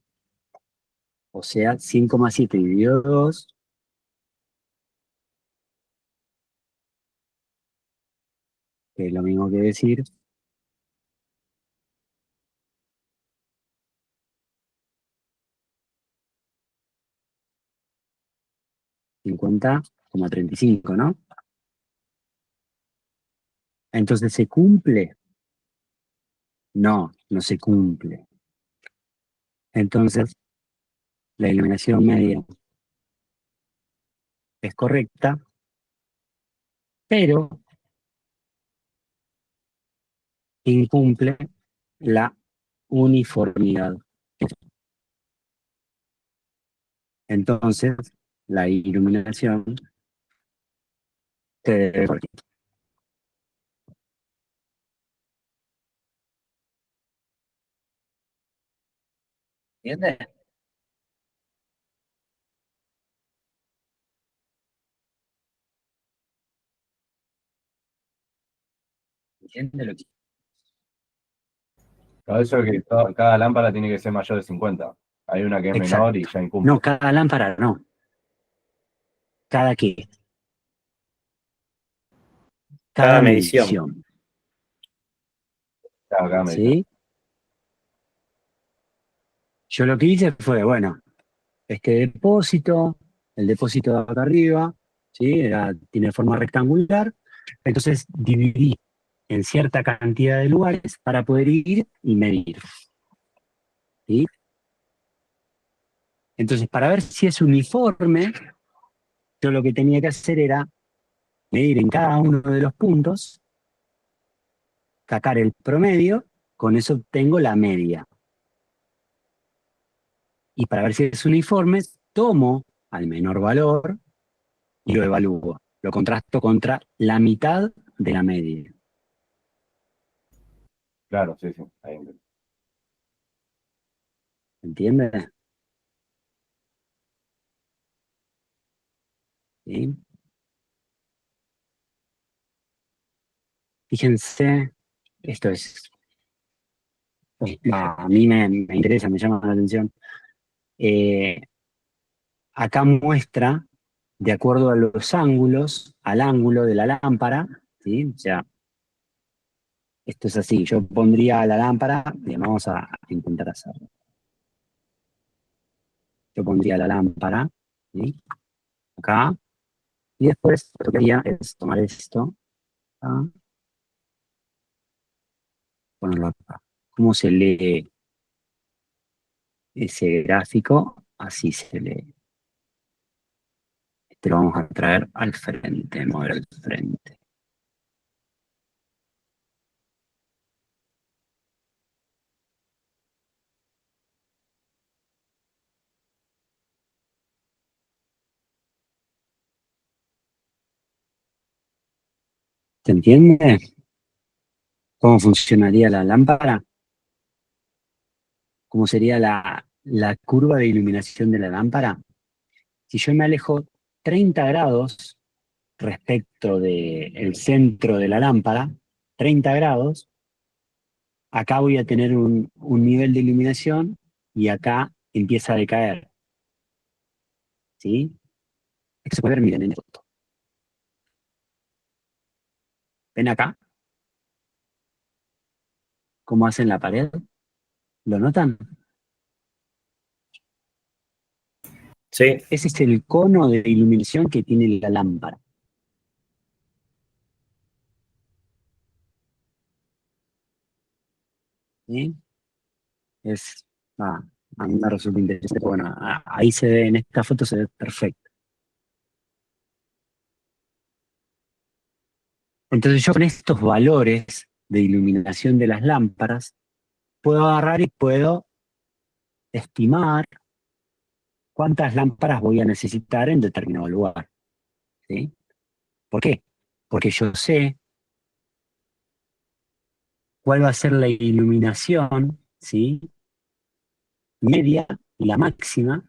[SPEAKER 1] O sea, 100,7 dividido 2, que es lo mismo que decir 50,35, ¿no? Entonces, ¿se cumple? No, no se cumple. Entonces, la iluminación media es correcta, pero incumple la uniformidad. Entonces, la iluminación se debe corregir. ¿Entiendes? ¿Entiendes lo que...
[SPEAKER 6] Por eso es que cada lámpara tiene que ser mayor de 50. Hay una que es menor y
[SPEAKER 1] Exacto.
[SPEAKER 6] ya incumple.
[SPEAKER 1] No, cada lámpara no. ¿Cada qué?
[SPEAKER 2] Cada
[SPEAKER 1] Cada
[SPEAKER 2] medición.
[SPEAKER 1] medición.
[SPEAKER 6] Cada medición.
[SPEAKER 1] ¿Sí? Yo lo que hice fue, bueno, este depósito, el depósito de acá arriba, ¿sí? Tiene forma rectangular, entonces dividí en cierta cantidad de lugares para poder ir y medir, ¿sí? Entonces, para ver si es uniforme, yo lo que tenía que hacer era medir en cada uno de los puntos, sacar el promedio, con eso obtengo la media. Y para ver si es uniforme, tomo al menor valor y lo evalúo. Lo contrasto contra la mitad de la media.
[SPEAKER 6] Claro, sí, sí. Ahí entiendo.
[SPEAKER 1] ¿Entiendes? ¿Sí? Fíjense, esto a mí me interesa, me llama la atención. Acá muestra, de acuerdo a los ángulos, al ángulo de la lámpara, ¿sí? O sea, esto es así, yo pondría la lámpara, bien, vamos a intentar hacerlo. Yo pondría la lámpara, ¿sí? Acá, y después lo que haría es tomar esto, acá, ponerlo acá. ¿Cómo se lee ese gráfico? Así se lee. Este lo vamos a traer al frente, mover al frente. ¿Se entiende cómo funcionaría la lámpara? ¿Cómo sería la curva de iluminación de la lámpara? Si yo me alejo 30 grados respecto del centro de la lámpara, 30 grados, acá voy a tener un nivel de iluminación y acá empieza a decaer. ¿Sí? Esto se puede ver, miren, en esto. ¿Ven acá? ¿Cómo hacen la pared? ¿Lo notan?
[SPEAKER 2] Sí,
[SPEAKER 1] Ese es el cono de iluminación que tiene la lámpara. ¿Sí? A mí me resulta interesante. Bueno, ahí se ve, en esta foto se ve perfecto. Entonces yo con estos valores de iluminación de las lámparas, puedo agarrar y puedo estimar cuántas lámparas voy a necesitar en determinado lugar. ¿Sí? ¿Por qué? Porque yo sé cuál va a ser la iluminación, ¿sí? Media y la máxima,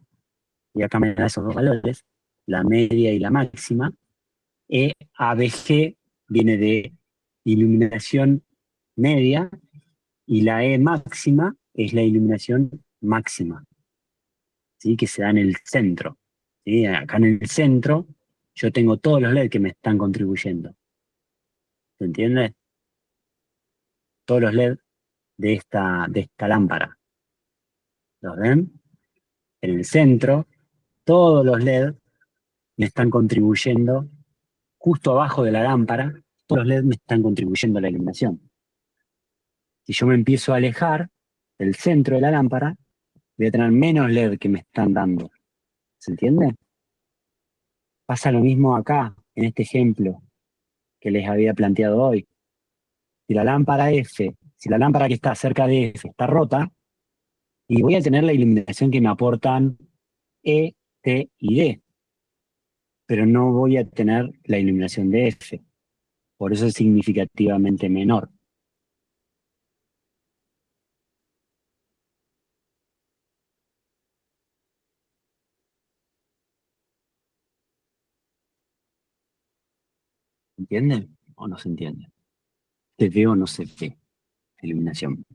[SPEAKER 1] y acá me da esos dos valores, la media y la máxima. ABG viene de iluminación media y la E máxima es la iluminación máxima, ¿sí? Que se da en el centro. ¿Sí? Acá en el centro yo tengo todos los LED que me están contribuyendo. ¿Se entiende? Todos los LED de esta lámpara. ¿Los ven? En el centro, todos los LED me están contribuyendo justo abajo de la lámpara, todos los LED me están contribuyendo a la iluminación. Si yo me empiezo a alejar del centro de la lámpara, voy a tener menos LED que me están dando. ¿Se entiende? Pasa lo mismo acá, en este ejemplo que les había planteado hoy. Si la lámpara F, si la lámpara que está cerca de F está rota, y voy a tener la iluminación que me aportan E, T y D, pero no voy a tener la iluminación de F. Por eso es significativamente menor. ¿Entienden o no se entiende? ¿Se ve o no se ve la iluminación?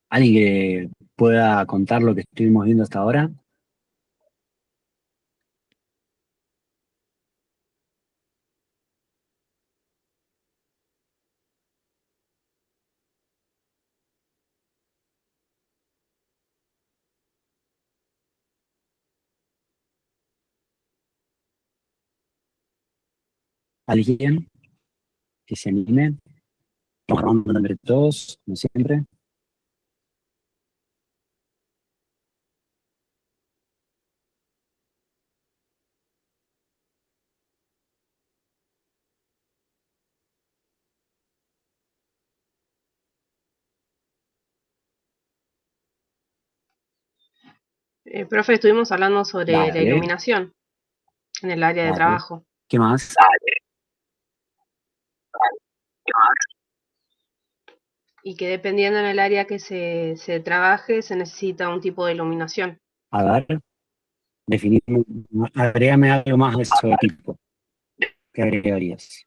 [SPEAKER 1] ¿Alguien que pueda contar lo que estuvimos viendo hasta ahora? ¿Alguien que se anime? Vamos a entre todos, como siempre.
[SPEAKER 4] Profe, estuvimos hablando sobre la
[SPEAKER 1] Dale,
[SPEAKER 4] iluminación en el área de
[SPEAKER 1] dale.
[SPEAKER 4] trabajo.
[SPEAKER 1] ¿Qué más?
[SPEAKER 4] Y que dependiendo en el área que se trabaje, se necesita un tipo de iluminación.
[SPEAKER 1] A ver. Agregame algo más de eso tipo. ¿Qué agregarías?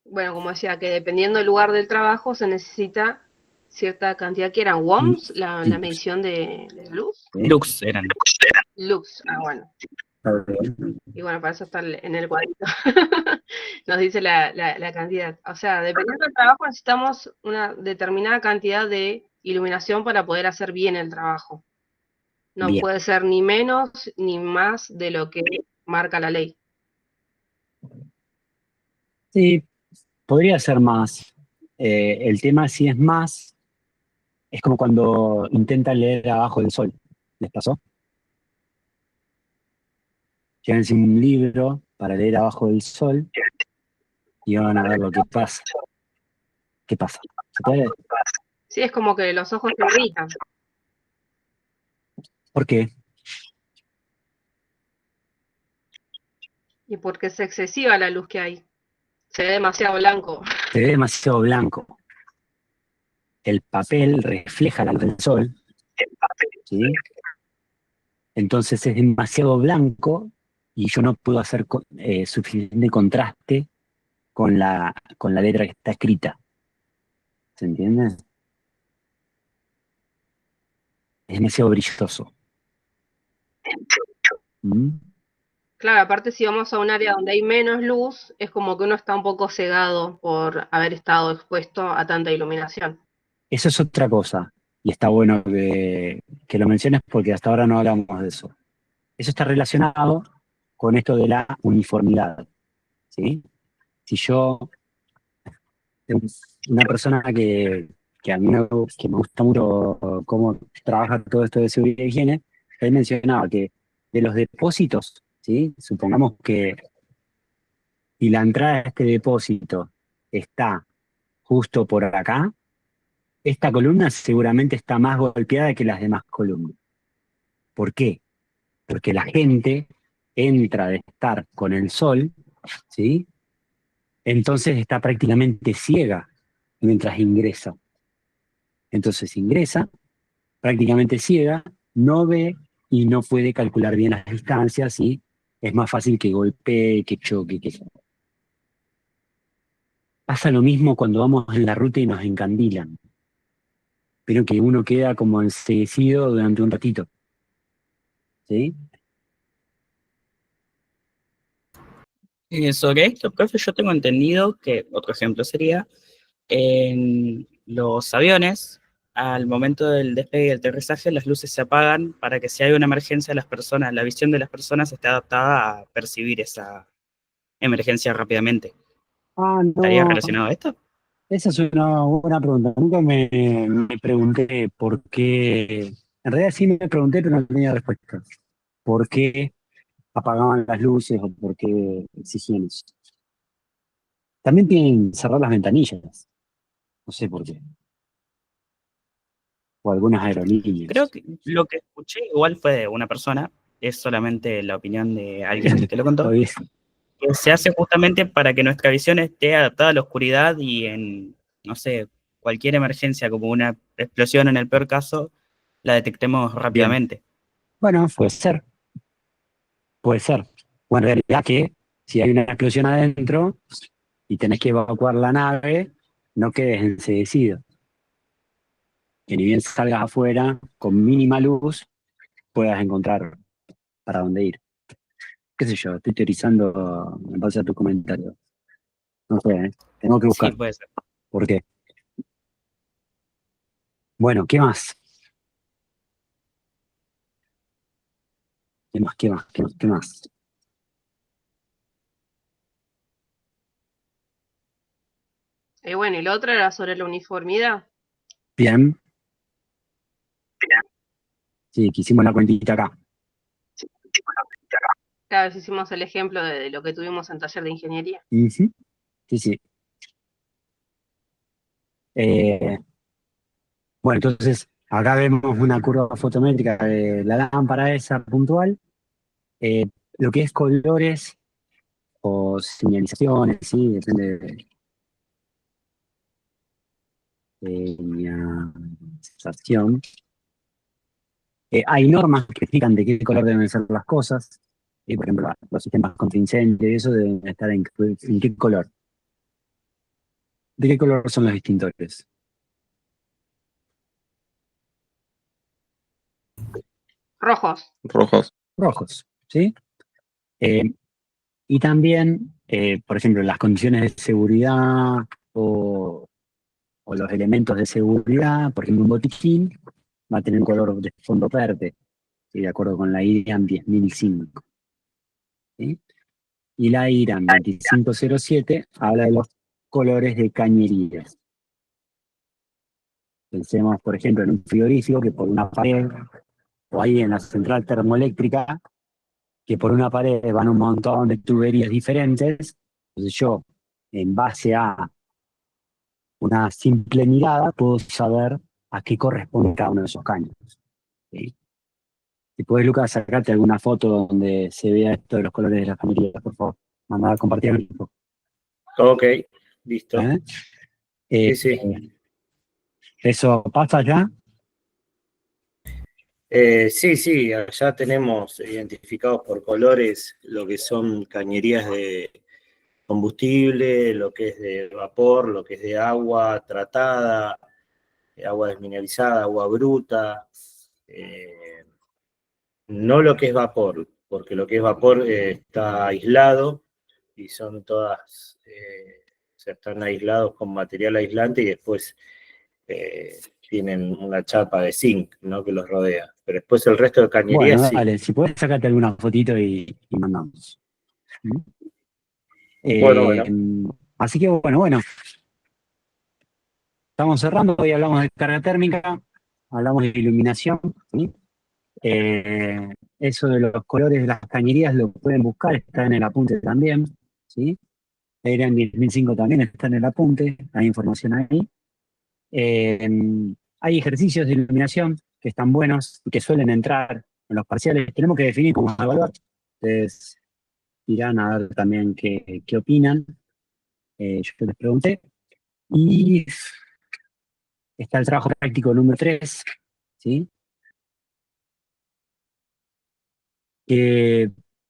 [SPEAKER 4] Bueno, como decía, que dependiendo del lugar del trabajo se necesita cierta cantidad, que eran
[SPEAKER 1] Mm,
[SPEAKER 4] WOMs, la
[SPEAKER 1] sí.
[SPEAKER 4] medición de la luz.
[SPEAKER 1] ¿Sí?
[SPEAKER 9] Lux eran.
[SPEAKER 4] Lux, bueno.
[SPEAKER 1] Está bien.
[SPEAKER 4] Y bueno, para eso está en el cuadrito. Nos dice la cantidad. O sea, dependiendo del trabajo necesitamos una determinada cantidad de iluminación para poder hacer bien el trabajo. No
[SPEAKER 1] Bien.
[SPEAKER 4] puede ser ni menos ni más de lo que marca la ley.
[SPEAKER 1] Sí, podría ser más. El tema si es más, es como cuando intentan leer abajo del sol. ¿Les pasó? Llévense un libro para leer abajo del sol y van a ver lo que pasa. ¿Qué pasa? ¿Se puede?
[SPEAKER 4] Sí, es como que los ojos se irritan.
[SPEAKER 1] ¿Por qué?
[SPEAKER 4] Y porque es excesiva la luz que hay. Se ve demasiado blanco.
[SPEAKER 1] Se ve demasiado blanco. El papel refleja la luz del sol, ¿sí? Entonces es demasiado blanco y yo no puedo hacer suficiente contraste con la letra que está escrita. ¿Se entiende? Es demasiado brilloso. ¿Mm?
[SPEAKER 4] Claro, aparte si vamos a un área donde hay menos luz, es como que uno está un poco cegado por haber estado expuesto a tanta iluminación.
[SPEAKER 1] Eso es otra cosa. Y está bueno que lo menciones porque hasta ahora no hablamos de eso. Eso está relacionado con esto de la uniformidad. ¿Sí? Si yo, una persona que a mí que me gusta mucho cómo trabaja todo esto de seguridad y higiene, él mencionaba que de los depósitos, ¿sí? Supongamos que si la entrada de este depósito está justo por acá, esta columna seguramente está más golpeada que las demás columnas. ¿Por qué? Porque la gente entra de estar con el sol, ¿sí? Entonces está prácticamente ciega mientras ingresa. Entonces ingresa, prácticamente ciega, no ve y no puede calcular bien las distancias y es más fácil que golpee, que choque, que... Pasa lo mismo cuando vamos en la ruta y nos encandilan, pero que uno queda como enceguecido durante un ratito, ¿sí?
[SPEAKER 9] Sobre esto, profe, yo tengo entendido que otro ejemplo sería en los aviones, al momento del despegue y el aterrizaje, las luces se apagan para que si hay una emergencia, las personas, la visión de las personas esté adaptada a percibir esa emergencia rápidamente.
[SPEAKER 1] Ah,
[SPEAKER 9] ¿Estaría
[SPEAKER 1] no,
[SPEAKER 9] relacionado a esto?
[SPEAKER 1] esa es una buena pregunta. Nunca me pregunté por qué, en realidad sí me pregunté, pero no tenía respuesta. ¿Por qué apagaban las luces o por qué exigían eso? También tienen que cerrar las ventanillas, no sé por qué, o algunas
[SPEAKER 9] Creo
[SPEAKER 1] aerolíneas.
[SPEAKER 9] que lo que escuché igual fue de una persona, es solamente la opinión de alguien que lo contó,
[SPEAKER 1] Todavía-
[SPEAKER 9] que se hace justamente para que nuestra visión esté adaptada a la oscuridad y en, no sé, cualquier emergencia como una explosión en el peor caso, la detectemos
[SPEAKER 1] Bien,
[SPEAKER 9] rápidamente.
[SPEAKER 1] bueno, puede ser, puede ser. Bueno, en realidad que si hay una explosión adentro y tenés que evacuar la nave, no quedes enceguecido. Que ni bien salgas afuera con mínima luz, puedas encontrar para dónde ir. Qué sé yo, estoy teorizando en base a tu comentario. No sé, ¿eh? Tengo que
[SPEAKER 9] Sí,
[SPEAKER 1] buscar.
[SPEAKER 9] puede ser.
[SPEAKER 1] ¿Por qué? Bueno, ¿qué más? ¿Qué más? ¿Qué más? ¿Qué más? ¿Qué más?
[SPEAKER 4] Y bueno, y lo otro era sobre la uniformidad.
[SPEAKER 1] Bien. Sí, que hicimos la cuentita acá.
[SPEAKER 4] Cada vez hicimos el ejemplo de lo que tuvimos en taller de ingeniería.
[SPEAKER 1] Ujú. Sí, sí. Eh, bueno, entonces acá vemos una curva fotométrica de la lámpara esa puntual. Eh, lo que es colores o señalizaciones, sí, depende señalización. Hay normas que explican de qué color deben ser las cosas. Por ejemplo, los sistemas contra incendio y eso deben estar en qué color. ¿De qué color son los extintores?
[SPEAKER 4] Rojos.
[SPEAKER 3] Rojos.
[SPEAKER 1] Rojos, ¿sí? Y también, por ejemplo, las condiciones de seguridad o los elementos de seguridad, por ejemplo, un botiquín va a tener un color de fondo verde, ¿sí? De acuerdo con la IRAM 10005. ¿Sí? Y la IRAM 2507 habla de los colores de cañerías. Pensemos, por ejemplo, en un frigorífico que por una pared, o ahí en la central termoeléctrica, que por una pared van un montón de tuberías diferentes. Entonces yo, en base a una simple mirada, puedo saber a qué corresponde cada uno de esos caños. ¿Sí? Si puedes, Lucas, sacarte alguna foto donde se vea esto de los colores de las cañerías, por favor. Mandar a compartir el grupo.
[SPEAKER 2] Ok, listo.
[SPEAKER 1] Sí,
[SPEAKER 2] Sí.
[SPEAKER 1] ¿Eso pasa ya?
[SPEAKER 2] Sí, allá tenemos identificados por colores lo que son cañerías de combustible, lo que es de vapor, lo que es de agua tratada, agua desmineralizada, agua bruta, no lo que es vapor, porque lo que es vapor está aislado y son todas, o sea, están aislados con material aislante y después tienen una chapa de zinc, ¿no? Que los rodea. Pero después el resto de cañerías
[SPEAKER 1] Bueno,
[SPEAKER 2] sí.
[SPEAKER 1] dale, si puedes sacarte alguna fotito y mandamos.
[SPEAKER 2] Bueno.
[SPEAKER 1] Así que bueno. Estamos cerrando, hoy hablamos de carga térmica, hablamos de iluminación, ¿sí? Eso de los colores de las cañerías lo pueden buscar, está en el apunte también, ¿sí? Era en 2005 también está en el apunte, hay información ahí. Hay ejercicios de iluminación que están buenos y que suelen entrar en los parciales. Tenemos que definir cómo evaluar. Ustedes irán a ver también qué opinan. Yo les pregunté. Y está el trabajo práctico número 3, ¿sí?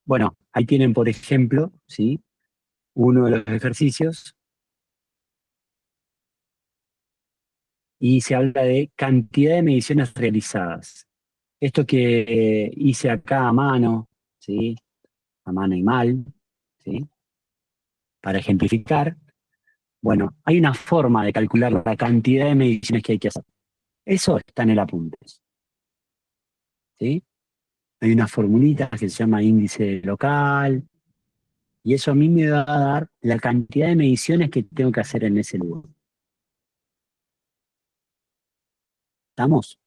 [SPEAKER 1] Bueno, ahí tienen, por ejemplo, ¿sí? Uno de los ejercicios y se habla de cantidad de mediciones realizadas. Esto que hice acá a mano, ¿sí? A mano y mal, ¿sí? Para ejemplificar, bueno, hay una forma de calcular la cantidad de mediciones que hay que hacer. Eso está en el apunte, ¿sí? Hay una formulita que se llama índice local, y eso a mí me va a dar la cantidad de mediciones que tengo que hacer en ese lugar. ¿Estamos?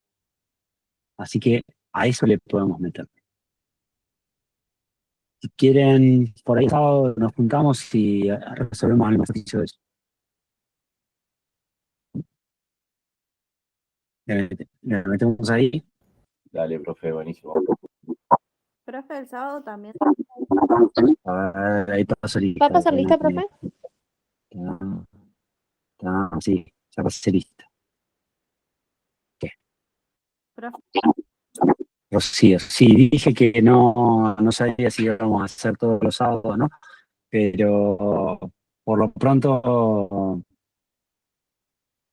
[SPEAKER 1] Así que a eso le podemos meter. Si quieren, por ahí sábado nos juntamos y resolvemos algún ejercicio de eso. Le metemos ahí.
[SPEAKER 6] Dale, profe, buenísimo.
[SPEAKER 5] Profe, el sábado también.
[SPEAKER 1] A ver, ahí paso lista.
[SPEAKER 8] ¿Va a pasar lista, profe?
[SPEAKER 1] Sí, ya pasé lista. ¿Qué?
[SPEAKER 5] Profe,
[SPEAKER 1] Rocío, sí, dije que no sabía si íbamos a hacer todos los sábados, ¿no? Pero por lo pronto,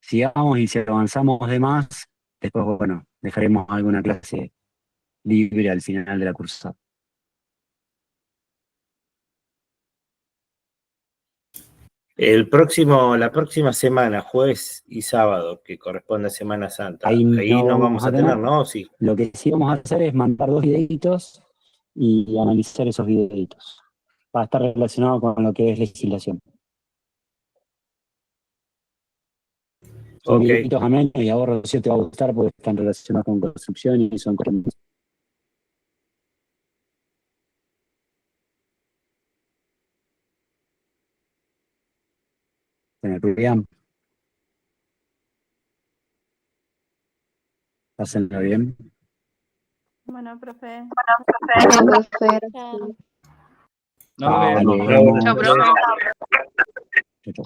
[SPEAKER 1] sigamos y si avanzamos de más, después, bueno, dejaremos alguna clase libre al final de la cursada.
[SPEAKER 2] La próxima semana, jueves y sábado, que corresponde a Semana Santa,
[SPEAKER 1] Ahí
[SPEAKER 2] no vamos a tener, ¿no? Sí.
[SPEAKER 1] Lo que sí vamos a hacer es mandar 2 videitos y analizar esos videitos. Va a estar relacionado con lo que es legislación. Son videitos amenos y a vos, Rocío, te va a gustar porque están relacionados con construcción y son corrientes. Bien. Pásenlo bien.
[SPEAKER 5] bueno, profe.
[SPEAKER 9] Nos vemos.
[SPEAKER 1] Nos vemos.
[SPEAKER 7] Chao, profe.
[SPEAKER 1] Chau, chau.